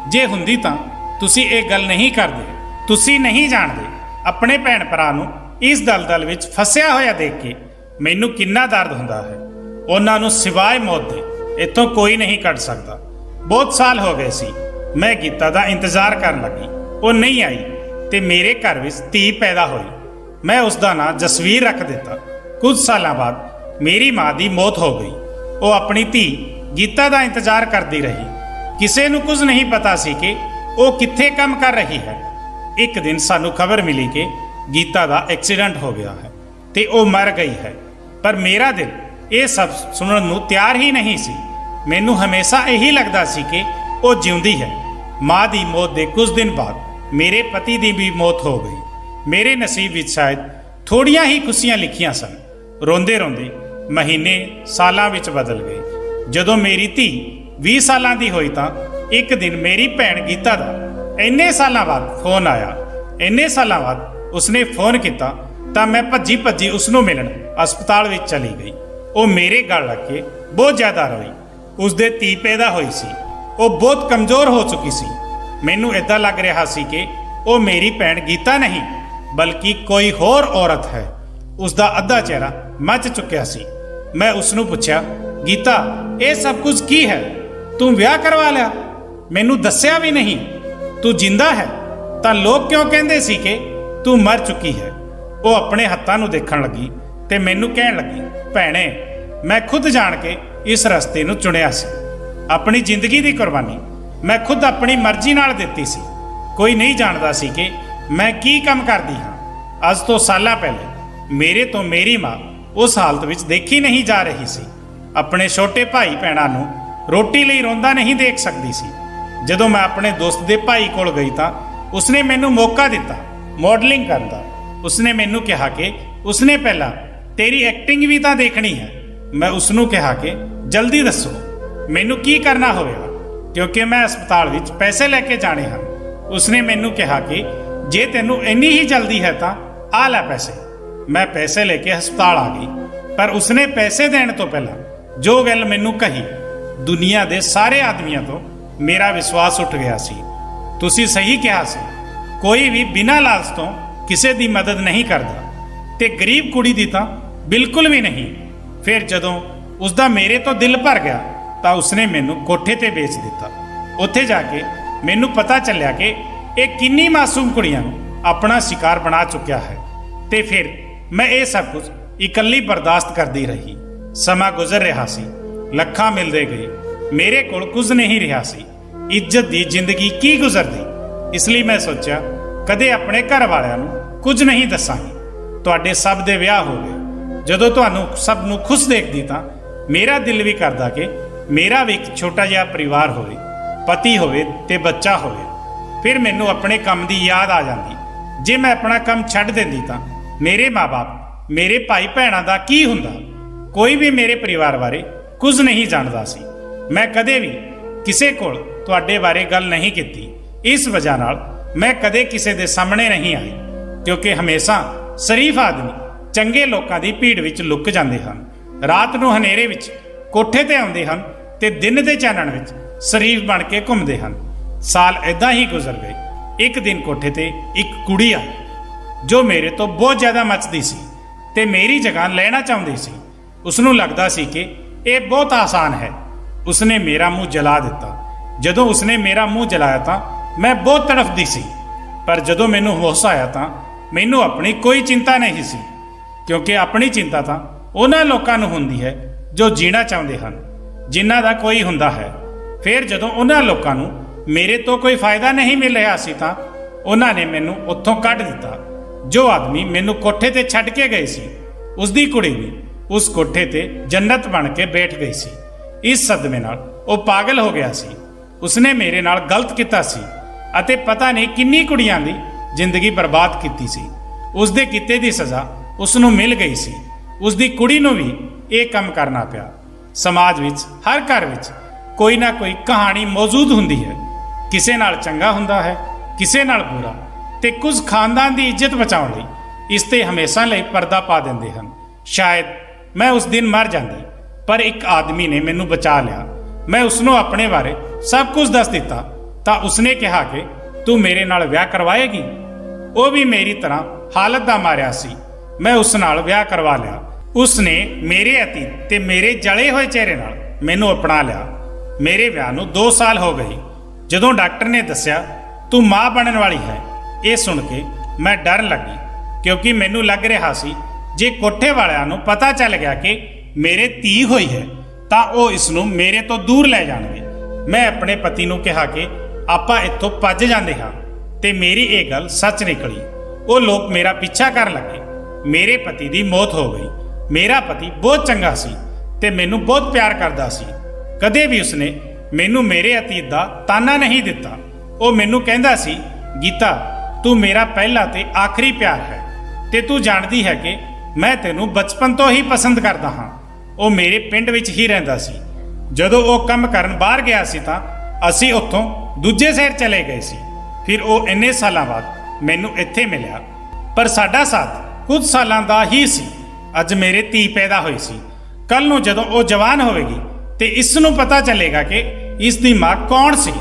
ਜੇ ਹੁੰਦੀ ਤਾਂ ਤੁਸੀਂ ਇਹ ਗੱਲ ਨਹੀਂ ਕਰਦੇ। ਤੁਸੀਂ ਨਹੀਂ ਜਾਣਦੇ ਆਪਣੇ ਭੈਣ ਭਰਾ ਨੂੰ ਇਸ ਦਲਦਲ ਵਿੱਚ ਫਸਿਆ ਹੋਇਆ ਦੇਖ ਕੇ ਮੈਨੂੰ ਕਿੰਨਾ ਦਰਦ ਹੁੰਦਾ ਹੈ। ਉਹਨਾਂ ਨੂੰ ਸਿਵਾਏ ਮੌਤ ਦੇ ਇੱਥੋਂ ਕੋਈ ਨਹੀਂ ਕੱਢ ਸਕਦਾ। ਬਹੁਤ ਸਾਲ ਹੋ ਗਏ ਸੀ ਮੈਂ ਗੀਤਾ ਦਾ ਇੰਤਜ਼ਾਰ ਕਰਨ ਲੱਗੀ, ਉਹ ਨਹੀਂ ਆਈ ਤੇ ਮੇਰੇ ਘਰ ਵਿੱਚ ਧੀ ਪੈਦਾ ਹੋਈ। ਮੈਂ ਉਸ ਦਾ ਨਾਂ ਜਸਵੀਰ ਰੱਖ ਦਿੱਤਾ। ਕੁਝ ਸਾਲਾਂ ਬਾਅਦ ਮੇਰੀ ਮਾਂ ਦੀ ਮੌਤ ਹੋ ਗਈ। ਉਹ ਆਪਣੀ ਧੀ ਗੀਤਾ ਦਾ ਇੰਤਜ਼ਾਰ ਕਰਦੀ ਰਹੀ। ਕਿਸੇ ਨੂੰ ਕੁਝ ਨਹੀਂ ਪਤਾ ਸੀ ਕਿ ਉਹ ਕਿੱਥੇ ਕੰਮ ਕਰ ਰਹੀ ਹੈ। ਇੱਕ ਦਿਨ ਸਾਨੂੰ ਖਬਰ ਮਿਲੀ ਕਿ ਗੀਤਾ ਦਾ ਐਕਸੀਡੈਂਟ ਹੋ ਗਿਆ ਹੈ ਤੇ ਉਹ ਮਰ ਗਈ ਹੈ। ਪਰ ਮੇਰਾ ਦਿਲ ਇਹ ਸਭ ਸੁਣਨ ਨੂੰ ਤਿਆਰ ਹੀ ਨਹੀਂ ਸੀ। ਮੈਨੂੰ ਹਮੇਸ਼ਾ ਇਹੀ ਲੱਗਦਾ ਸੀ ਕਿ ਉਹ ਜਿਉਂਦੀ ਹੈ। ਮਾਂ ਦੀ ਮੌਤ ਦੇ ਕੁਝ ਦਿਨ ਬਾਅਦ ਮੇਰੇ ਪਤੀ ਦੀ ਵੀ ਮੌਤ ਹੋ ਗਈ। ਮੇਰੇ ਨਸੀਬ ਵਿੱਚ ਸ਼ਾਇਦ ਥੋੜੀਆਂ ਹੀ ਖੁਸ਼ੀਆਂ ਲਿਖੀਆਂ ਸਨ। ਰੋਂਦੇ ਰੋਂਦੇ ਮਹੀਨੇ ਸਾਲਾਂ ਵਿੱਚ ਬਦਲ ਗਏ। ਜਦੋਂ ਮੇਰੀ ਧੀ 20 ਸਾਲਾਂ ਦੀ ਹੋਈ ਤਾਂ ਇੱਕ ਦਿਨ ਮੇਰੀ ਭੈਣ ਗੀਤਾ ਦਾ ਇੰਨੇ ਸਾਲਾਂ ਬਾਅਦ ਫੋਨ ਆਇਆ। ਇੰਨੇ ਸਾਲਾਂ ਬਾਅਦ ਉਸਨੇ ਫੋਨ ਕੀਤਾ ਤਾਂ ਮੈਂ ਭੱਜੀ ਭੱਜੀ ਉਸ ਨੂੰ ਮਿਲਣ ਹਸਪਤਾਲ ਵਿੱਚ ਚਲੀ ਗਈ। ਉਹ ਮੇਰੇ ਗਲ ਲੱਗ ਕੇ ਬਹੁਤ ਜ਼ਿਆਦਾ ਰੋਈ। ਉਸਦੇ ਧੀ ਪੈਦਾ ਹੋਈ ਸੀ। ਉਹ ਬਹੁਤ ਕਮਜ਼ੋਰ ਹੋ ਚੁੱਕੀ ਸੀ। ਮੈਨੂੰ ਇੱਦਾਂ ਲੱਗ ਰਿਹਾ ਸੀ ਕਿ ਉਹ ਮੇਰੀ ਭੈਣ ਗੀਤਾ ਨਹੀਂ ਬਲਕਿ ਕੋਈ ਹੋਰ ਔਰਤ ਹੈ। ਉਸਦਾ ਅੱਧਾ ਚਿਹਰਾ ਮੱਚ ਚੁੱਕਿਆ ਸੀ। ਮੈਂ ਉਸ ਨੂੰ ਪੁੱਛਿਆ, ਗੀਤਾ ਇਹ ਸਭ ਕੁਝ ਕੀ ਹੈ? ਤੂੰ ਵਿਆਹ ਕਰਵਾ ਲਿਆ, ਮੈਨੂੰ ਦੱਸਿਆ ਵੀ ਨਹੀਂ। ਤੂੰ ਜਿੰਦਾ ਹੈ ਤਾਂ ਲੋਕ ਕਿਉਂ ਕਹਿੰਦੇ ਸੀ ਕਿ ਤੂੰ ਮਰ ਚੁੱਕੀ ਹੈ? ਉਹ ਆਪਣੇ ਹੱਥਾਂ ਨੂੰ ਦੇਖਣ ਲੱਗੀ ਤੇ ਮੈਨੂੰ ਕਹਿਣ ਲੱਗੀ, ਭੈਣੇ ਮੈਂ ਖੁਦ ਜਾਣ ਕੇ ਇਸ ਰਸਤੇ ਨੂੰ ਚੁਣਿਆ ਸੀ। ਆਪਣੀ ਜ਼ਿੰਦਗੀ ਦੀ ਕੁਰਬਾਨੀ ਮੈਂ ਖੁਦ ਆਪਣੀ ਮਰਜ਼ੀ ਨਾਲ ਦਿੱਤੀ ਸੀ। ਕੋਈ ਨਹੀਂ ਜਾਣਦਾ ਸੀ ਕਿ ਮੈਂ ਕੀ ਕੰਮ ਕਰਦੀ ਹਾਂ। ਅੱਜ ਤੋਂ ਸਾਲਾਂ ਪਹਿਲੇ ਮੇਰੇ ਤੋਂ ਮੇਰੀ ਮਾਂ ਉਸ ਹਾਲਤ ਵਿੱਚ ਦੇਖੀ ਨਹੀਂ ਜਾ ਰਹੀ ਸੀ। ਆਪਣੇ ਛੋਟੇ ਭਾਈ ਭੈਣਾਂ ਨੂੰ ਰੋਟੀ ਲਈ ਰੋਂਦਾ ਨਹੀਂ ਦੇਖ ਸਕਦੀ ਸੀ। ਜਦੋਂ ਮੈਂ ਆਪਣੇ ਦੋਸਤ ਦੇ ਭਾਈ ਕੋਲ ਗਈ ਤਾਂ ਉਸਨੇ ਮੈਨੂੰ ਮੌਕਾ ਦਿੱਤਾ ਮਾਡਲਿੰਗ ਕਰਨ ਦਾ। ਉਸਨੇ ਮੈਨੂੰ ਕਿਹਾ ਕਿ ਉਸਨੇ ਪਹਿਲਾਂ ਤੇਰੀ ਐਕਟਿੰਗ ਵੀ ਤਾਂ ਦੇਖਣੀ ਹੈ। ਮੈਂ ਉਸ ਨੂੰ ਕਿਹਾ ਕਿ ਜਲਦੀ ਦੱਸੋ ਮੈਨੂੰ ਕੀ ਕਰਨਾ ਹੋਵੇਗਾ, ਕਿਉਂਕਿ ਮੈਂ ਹਸਪਤਾਲ ਵਿੱਚ ਪੈਸੇ ਲੈ ਕੇ ਜਾਣੇ ਹਨ। ਉਸਨੇ ਮੈਨੂੰ ਕਿਹਾ ਕਿ ਜੇ ਤੈਨੂੰ ਇੰਨੀ ਹੀ ਜਲਦੀ ਹੈ ਤਾਂ ਆ ਲੈ ਪੈਸੇ। ਮੈਂ ਪੈਸੇ ਲੈ ਕੇ ਹਸਪਤਾਲ ਆ ਗਈ, ਪਰ ਉਸਨੇ ਪੈਸੇ ਦੇਣ ਤੋਂ ਪਹਿਲਾਂ ਜੋ ਗੱਲ ਮੈਨੂੰ ਕਹੀ, ਦੁਨੀਆ ਦੇ ਸਾਰੇ ਆਦਮੀਆਂ ਤੋਂ ਮੇਰਾ ਵਿਸ਼ਵਾਸ ਉੱਠ ਗਿਆ ਸੀ। ਤੁਸੀਂ ਸਹੀ ਕਿਹਾ ਸੀ, ਕੋਈ ਵੀ ਬਿਨਾਂ ਲਾਲਚ ਤੋਂ ਕਿਸੇ ਦੀ ਮਦਦ ਨਹੀਂ ਕਰਦਾ ਤੇ ਗਰੀਬ ਕੁੜੀ ਦੀ ਤਾਂ ਬਿਲਕੁਲ ਵੀ ਨਹੀਂ। ਫਿਰ ਜਦੋਂ ਉਸਦਾ ਮੇਰੇ ਤੋਂ ਦਿਲ ਭਰ ਗਿਆ ਤਾਂ ਉਸਨੇ ਮੈਨੂੰ ਕੋਠੇ ਤੇ ਵੇਚ ਦਿੱਤਾ। ਉੱਥੇ ਜਾ ਕੇ ਮੈਨੂੰ ਪਤਾ ਚੱਲਿਆ ਕਿ ਇਹ ਕਿੰਨੀ ਮਾਸੂਮ ਕੁੜੀਆਂ ਨੂੰ ਆਪਣਾ ਸ਼ਿਕਾਰ ਬਣਾ ਚੁੱਕਿਆ ਹੈ। ਤੇ ਫਿਰ ਮੈਂ ਇਹ ਸਭ ਕੁਝ ਇਕੱਲੀ ਬਰਦਾਸ਼ਤ ਕਰਦੀ ਰਹੀ। ਸਮਾਂ ਗੁਜ਼ਰ ਰਿਹਾ ਸੀ, ਲੱਖਾਂ ਮਿਲਦੇ ਗਏ, ਮੇਰੇ ਕੋਲ ਕੁਝ ਨਹੀਂ ਰਿਹਾ ਸੀ। ਇੱਜ਼ਤ ਦੀ ਜ਼ਿੰਦਗੀ ਕੀ ਗੁਜ਼ਰਦੀ। ਇਸ ਲਈ ਮੈਂ ਸੋਚਿਆ ਕਦੇ ਆਪਣੇ ਘਰ ਵਾਲਿਆਂ ਨੂੰ ਕੁਝ ਨਹੀਂ ਦੱਸਾਂਗੀ। ਤੁਹਾਡੇ ਸਭ ਦੇ ਵਿਆਹ ਹੋ ਗਏ। ਜਦੋਂ ਤੁਹਾਨੂੰ ਸਭ ਨੂੰ ਖੁਸ਼ ਦੇਖਦੀ ਤਾਂ ਮੇਰਾ ਦਿਲ ਵੀ ਕਰਦਾ ਕਿ ਮੇਰਾ ਵੀ ਇੱਕ ਛੋਟਾ ਜਿਹਾ ਪਰਿਵਾਰ ਹੋਵੇ, ਪਤੀ ਹੋਵੇ ਤੇ ਬੱਚਾ ਹੋਵੇ। ਫਿਰ ਮੈਨੂੰ ਆਪਣੇ ਕੰਮ ਦੀ ਯਾਦ ਆ ਜਾਂਦੀ। ਜੇ ਮੈਂ ਆਪਣਾ ਕੰਮ ਛੱਡ ਦਿੰਦੀ ਤਾਂ ਮੇਰੇ ਮਾਂ-ਬਾਪ, ਮੇਰੇ ਭਾਈ ਭੈਣਾਂ ਦਾ ਕੀ ਹੁੰਦਾ? ਕੋਈ ਵੀ ਮੇਰੇ ਪਰਿਵਾਰ ਬਾਰੇ ਕੁਝ ਨਹੀਂ ਜਾਣਦਾ ਸੀ। ਮੈਂ ਕਦੇ ਵੀ ਕਿਸੇ ਕੋਲ ਤੁਹਾਡੇ ਬਾਰੇ ਗੱਲ ਨਹੀਂ ਕੀਤੀ। ਇਸ ਵਜ੍ਹਾ ਨਾਲ ਮੈਂ ਕਦੇ ਕਿਸੇ ਦੇ ਸਾਹਮਣੇ ਨਹੀਂ ਆਈ, ਕਿਉਂਕਿ ਹਮੇਸ਼ਾ ਸ਼ਰੀਫ ਆਦਮੀ ਚੰਗੇ ਲੋਕਾਂ ਦੀ ਭੀੜ ਵਿੱਚ ਲੁਕ ਜਾਂਦੇ ਹਨ। ਰਾਤ ਨੂੰ ਹਨੇਰੇ ਵਿੱਚ ਕੋਠੇ ਤੇ ਆਉਂਦੇ ਹਨ ਤੇ ਦਿਨ ਦੇ ਚਾਨਣ ਵਿੱਚ ਸ਼ਰੀਫ ਬਣ ਕੇ ਘੁੰਮਦੇ ਹਨ। ਸਾਲ ਏਦਾਂ ਹੀ ਗੁਜ਼ਰ ਗਏ। ਇੱਕ ਦਿਨ ਕੋਠੇ ਤੇ ਇੱਕ ਕੁੜੀ ਆਈ ਜੋ ਮੇਰੇ ਤੋਂ ਬਹੁਤ ਜ਼ਿਆਦਾ ਮੱਚਦੀ ਸੀ ਤੇ ਮੇਰੀ ਜਗ੍ਹਾ ਲੈਣਾ ਚਾਹੁੰਦੀ ਸੀ। ਉਸ ਨੂੰ ਲੱਗਦਾ ਸੀ ਕਿ ਇਹ ਬਹੁਤ ਆਸਾਨ ਹੈ। ਉਸਨੇ ਮੇਰਾ ਮੂੰਹ ਜਲਾ ਦਿੱਤਾ। ਜਦੋਂ ਉਸਨੇ ਮੇਰਾ ਮੂੰਹ ਜਲਾਇਆ ਤਾਂ ਮੈਂ ਬਹੁਤ ਤੜਫਦੀ ਸੀ, ਪਰ ਜਦੋਂ ਮੈਨੂੰ ਹੋਸ਼ ਆਇਆ ਤਾਂ ਮੈਨੂੰ ਆਪਣੀ ਕੋਈ ਚਿੰਤਾ ਨਹੀਂ ਸੀ, ਕਿਉਂਕਿ ਆਪਣੀ ਚਿੰਤਾ ਤਾਂ ਉਹਨਾਂ ਲੋਕਾਂ ਨੂੰ ਹੁੰਦੀ ਹੈ ਜੋ ਜੀਣਾ ਚਾਹੁੰਦੇ ਹਨ, ਜਿਨ੍ਹਾਂ ਦਾ ਕੋਈ ਹੁੰਦਾ ਹੈ। ਫਿਰ ਜਦੋਂ ਉਹਨਾਂ ਲੋਕਾਂ ਨੂੰ ਮੇਰੇ ਤੋਂ ਕੋਈ ਫਾਇਦਾ ਨਹੀਂ ਮਿਲ ਰਿਹਾ ਸੀ ਤਾਂ ਉਹਨਾਂ ਨੇ ਮੈਨੂੰ ਉੱਥੋਂ ਕੱਢ ਦਿੱਤਾ। ਜੋ ਆਦਮੀ ਮੈਨੂੰ ਕੋਠੇ ਤੇ ਛੱਡ ਕੇ ਗਏ ਸੀ, ਉਸ ਦੀ ਕੁੜੀ ਵੀ ਉਸ ਕੋਠੇ ਤੇ ਜੰਨਤ ਬਣ ਕੇ ਬੈਠ ਗਈ ਸੀ। ਇਸ ਸਦਮੇ ਨਾਲ ਉਹ ਪਾਗਲ ਹੋ ਗਿਆ ਸੀ। ਉਸਨੇ ਮੇਰੇ ਨਾਲ ਗਲਤ ਕੀਤਾ ਸੀ ਅਤੇ ਪਤਾ ਨਹੀਂ ਕਿੰਨੀ ਕੁੜੀਆਂ ਦੀ ਜ਼ਿੰਦਗੀ ਬਰਬਾਦ ਕੀਤੀ ਸੀ। ਉਸ ਦੇ ਕੀਤੇ ਦੀ ਸਜ਼ਾ ਉਸ ਨੂੰ ਮਿਲ ਗਈ ਸੀ। ਉਸ ਦੀ ਕੁੜੀ ਨੂੰ ਵੀ ਇਹ ਕੰਮ ਕਰਨਾ ਪਿਆ। ਸਮਾਜ ਵਿੱਚ ਹਰ ਘਰ ਵਿੱਚ ਕੋਈ ਨਾ ਕੋਈ ਕਹਾਣੀ ਮੌਜੂਦ ਹੁੰਦੀ ਹੈ। ਕਿਸੇ ਨਾਲ ਚੰਗਾ ਹੁੰਦਾ ਹੈ, ਕਿਸੇ ਨਾਲ ਬੁਰਾ, ਤੇ ਕੁਝ ਖਾਨਦਾਨ ਦੀ ਇੱਜ਼ਤ ਬਚਾਉਣ ਲਈ ਇਸ ਤੇ ਹਮੇਸ਼ਾ ਲਈ ਪਰਦਾ ਪਾ ਦਿੰਦੇ ਹਨ। ਸ਼ਾਇਦ ਮੈਂ ਉਸ ਦਿਨ ਮਰ ਜਾਂਦੀ, ਪਰ ਇੱਕ ਆਦਮੀ ਨੇ ਮੈਨੂੰ ਬਚਾ ਲਿਆ। ਮੈਂ ਉਸ ਨੂੰ ਆਪਣੇ ਬਾਰੇ ਸਭ ਕੁਝ ਦੱਸ ਦਿੱਤਾ ਤਾਂ ਉਸਨੇ ਕਿਹਾ ਕਿ ਤੂੰ ਮੇਰੇ ਨਾਲ ਵਿਆਹ ਕਰਵਾਏਗੀ। ਉਹ ਵੀ ਮੇਰੀ ਤਰ੍ਹਾਂ ਹਾਲਤ ਦਾ ਮਾਰਿਆ ਸੀ। ਮੈਂ ਉਸ ਨਾਲ ਵਿਆਹ ਕਰਵਾ ਲਿਆ। ਉਸਨੇ ਮੇਰੇ ਅਤੀਤ ਤੇ ਮੇਰੇ ਜਲੇ ਹੋਏ ਚਿਹਰੇ ਨਾਲ ਮੈਨੂੰ ਅਪਣਾ ਲਿਆ। ਮੇਰੇ ਵਿਆਹ ਨੂੰ 2 ਸਾਲ ਹੋ ਗਏ। ਜਦੋਂ ਡਾਕਟਰ ਨੇ ਦੱਸਿਆ ਤੂੰ ਮਾਂ ਬਣਨ ਵਾਲੀ ਹੈ, ਇਹ ਸੁਣ ਕੇ ਮੈਂ ਡਰਨ ਲੱਗੀ, ਕਿਉਂਕਿ ਮੈਨੂੰ ਲੱਗ ਰਿਹਾ ਸੀ ਜੇ ਕੋਠੇ ਵਾਲਿਆਂ ਨੂੰ ਪਤਾ ਚੱਲ ਗਿਆ ਕਿ ਮੇਰੇ ਧੀ ਹੋਈ ਹੈ ਤਾਂ ਉਹ ਇਸ ਨੂੰ ਮੇਰੇ ਤੋਂ ਦੂਰ ਲੈ ਜਾਣਗੇ। ਮੈਂ ਆਪਣੇ ਪਤੀ ਨੂੰ ਕਿਹਾ ਕਿ ਆਪਾਂ ਇੱਥੋਂ ਭੱਜ ਜਾਂਦੇ ਹਾਂ, ਤੇ ਮੇਰੀ ਇਹ ਗੱਲ ਸੱਚ ਨਿਕਲੀ। ਉਹ ਲੋਕ ਮੇਰਾ ਪਿੱਛਾ ਕਰਨ ਲੱਗੇ। ਮੇਰੇ ਪਤੀ ਦੀ ਮੌਤ ਹੋ ਗਈ। ਮੇਰਾ ਪਤੀ ਬਹੁਤ ਚੰਗਾ ਸੀ ਤੇ ਮੈਨੂੰ ਬਹੁਤ ਪਿਆਰ ਕਰਦਾ ਸੀ। ਕਦੇ ਵੀ ਉਸਨੇ ਮੈਨੂੰ ਮੇਰੇ ਅਤੀਤ ਦਾ ਤਾਨਾ ਨਹੀਂ ਦਿੱਤਾ। ਉਹ ਮੈਨੂੰ ਕਹਿੰਦਾ ਸੀ, ਗੀਤਾ ਤੂੰ ਮੇਰਾ ਪਹਿਲਾ ਤੇ ਆਖਰੀ ਪਿਆਰ ਹੈ ਤੇ ਤੂੰ ਜਾਣਦੀ ਹੈ ਕਿ ਮੈਂ ਤੈਨੂੰ ਬਚਪਨ ਤੋਂ ਹੀ ਪਸੰਦ ਕਰਦਾ ਹਾਂ। ਉਹ ਮੇਰੇ ਪਿੰਡ ਵਿੱਚ ਹੀ ਰਹਿੰਦਾ ਸੀ। ਜਦੋਂ ਉਹ ਕੰਮ ਕਰਨ ਬਾਹਰ ਗਿਆ ਸੀ ਤਾਂ ਅਸੀਂ ਉੱਥੋਂ ਦੂਜੇ ਸ਼ਹਿਰ ਚਲੇ ਗਏ ਸੀ। ਫਿਰ ਉਹ ਇੰਨੇ ਸਾਲਾਂ ਬਾਅਦ ਮੈਨੂੰ ਇੱਥੇ ਮਿਲਿਆ, ਪਰ ਸਾਡਾ ਸਾਥ ਕੁਝ ਸਾਲਾਂ ਦਾ ਹੀ ਸੀ। ਅੱਜ ਮੇਰੇ ਧੀ ਪੈਦਾ ਹੋਈ ਸੀ। ਕੱਲ ਨੂੰ ਜਦੋਂ ਉਹ ਜਵਾਨ ਹੋਵੇਗੀ ਤੇ ਇਸ ਨੂੰ ਪਤਾ ਚੱਲੇਗਾ ਕਿ ਇਸ ਦੀ ਮਾਂ ਕੌਣ ਸੀ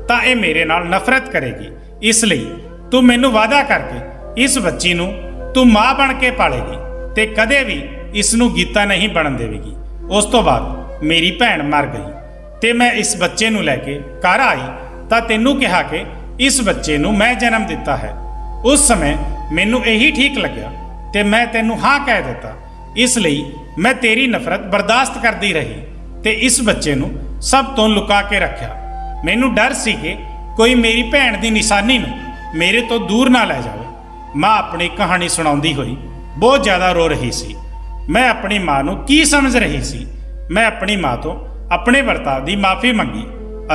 ਤਾਂ ਇਹ ਮੇਰੇ ਨਾਲ ਨਫ਼ਰਤ ਕਰੇਗੀ। ਇਸ ਲਈ ਤੂੰ ਮੈਨੂੰ ਵਾਅਦਾ ਕਰਕੇ ਇਸ ਬੱਚੀ ਨੂੰ ਤੂੰ ਮਾਂ ਬਣ ਕੇ ਪਾਲੇਗੀ ਤੇ ਕਦੇ ਵੀ ਇਸ ਨੂੰ ਗੀਤਾ ਨਹੀਂ ਬਣਨ ਦੇਵੇਗੀ। ਉਸ ਤੋਂ ਬਾਅਦ ਮੇਰੀ ਭੈਣ ਮਰ ਗਈ ਤੇ ਮੈਂ ਇਸ ਬੱਚੇ ਨੂੰ ਲੈ ਕੇ ਘਰ ਆਈ ਤਾਂ ਤੈਨੂੰ ਕਿਹਾ ਕਿ ਇਸ ਬੱਚੇ ਨੂੰ ਮੈਂ ਜਨਮ ਦਿੱਤਾ ਹੈ। ਉਸ ਸਮੇਂ ਮੈਨੂੰ ਇਹੀ ਠੀਕ ਲੱਗਿਆ ਤੇ ਮੈਂ ਤੈਨੂੰ ਹਾਂ ਕਹਿ ਦਿੱਤਾ। ਇਸ ਲਈ ਮੈਂ ਤੇਰੀ ਨਫ਼ਰਤ ਬਰਦਾਸ਼ਤ ਕਰਦੀ ਰਹੀ ਤੇ ਇਸ ਬੱਚੇ ਨੂੰ ਸਭ ਤੋਂ ਲੁਕਾ ਕੇ ਰੱਖਿਆ। ਮੈਨੂੰ ਡਰ ਸੀ ਕਿ ਕੋਈ ਮੇਰੀ ਭੈਣ ਦੀ ਨਿਸ਼ਾਨੀ ਨੂੰ ਮੇਰੇ ਤੋਂ ਦੂਰ ਨਾ ਲੈ ਜਾਵੇ। ਮਾਂ ਆਪਣੀ ਕਹਾਣੀ ਸੁਣਾਉਂਦੀ ਹੋਈ ਬਹੁਤ ਜ਼ਿਆਦਾ ਰੋ ਰਹੀ ਸੀ। ਮੈਂ ਆਪਣੀ ਮਾਂ ਨੂੰ ਕੀ ਸਮਝ ਰਹੀ ਸੀ। ਮੈਂ ਆਪਣੀ ਮਾਂ ਤੋਂ ਆਪਣੇ ਵਰਤਾਵ ਦੀ ਮਾਫੀ ਮੰਗੀ।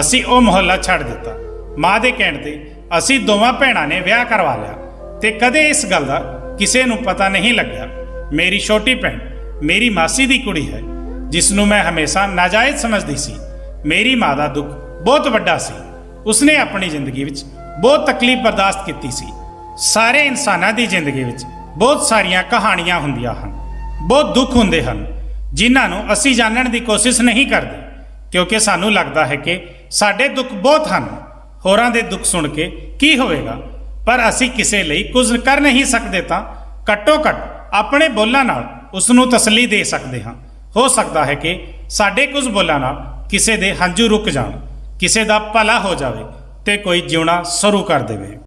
ਅਸੀਂ ਉਹ ਮੁਹੱਲਾ ਛੱਡ ਦਿੱਤਾ। ਮਾਂ ਦੇ ਕਹਿਣ ਤੇ ਅਸੀਂ ਦੋਵਾਂ ਭੈਣਾਂ ਨੇ ਵਿਆਹ ਕਰਵਾ ਲਿਆ ਤੇ ਕਦੇ ਇਸ ਗੱਲ ਦਾ ਕਿਸੇ ਨੂੰ ਪਤਾ ਨਹੀਂ ਲੱਗਿਆ। ਮੇਰੀ ਛੋਟੀ ਭੈਣ ਮੇਰੀ ਮਾਸੀ ਦੀ ਕੁੜੀ ਹੈ, ਜਿਸ ਨੂੰ ਮੈਂ ਹਮੇਸ਼ਾ ਨਾਜਾਇਜ਼ ਸਮਝਦੀ ਸੀ। ਮੇਰੀ ਮਾਂ ਦਾ ਦੁੱਖ ਬਹੁਤ ਵੱਡਾ ਸੀ। ਉਸਨੇ ਆਪਣੀ ਜ਼ਿੰਦਗੀ ਵਿੱਚ ਬਹੁਤ ਤਕਲੀਫ ਬਰਦਾਸ਼ਤ ਕੀਤੀ ਸੀ। ਸਾਰੇ ਇਨਸਾਨਾਂ ਦੀ ਜ਼ਿੰਦਗੀ ਵਿੱਚ ਬਹੁਤ ਸਾਰੀਆਂ ਕਹਾਣੀਆਂ ਹੁੰਦੀਆਂ ਹਨ, ਬਹੁਤ ਦੁੱਖ ਹੁੰਦੇ ਹਨ, ਜਿਨ੍ਹਾਂ ਨੂੰ ਅਸੀਂ ਜਾਣਨ ਦੀ ਕੋਸ਼ਿਸ਼ ਨਹੀਂ ਕਰਦੇ, ਕਿਉਂਕਿ ਸਾਨੂੰ ਲੱਗਦਾ ਹੈ ਕਿ ਸਾਡੇ ਦੁੱਖ ਬਹੁਤ ਹਨ। ਹੋਰਾਂ ਦੇ ਦੁੱਖ ਸੁਣ ਕੇ ਕੀ ਹੋਵੇਗਾ, ਪਰ ਅਸੀਂ ਕਿਸੇ ਲਈ ਕੁਝ ਕਰ ਨਹੀਂ ਸਕਦੇ ਤਾਂ ਘੱਟੋ ਘੱਟ ਆਪਣੇ ਬੋਲਾਂ ਨਾਲ ਉਸ ਨੂੰ ਤਸੱਲੀ ਦੇ ਸਕਦੇ ਹਾਂ। ਹੋ ਸਕਦਾ ਹੈ ਕਿ ਸਾਡੇ ਕੁਝ ਬੋਲਾਂ ਨਾਲ ਕਿਸੇ ਦੇ ਹੰਝੂ ਰੁਕ ਜਾਣ, ਕਿਸੇ ਦਾ ਭਲਾ ਹੋ ਜਾਵੇ ਤੇ ਕੋਈ ਜਿਉਣਾ ਸ਼ੁਰੂ ਕਰ ਦੇਵੇ।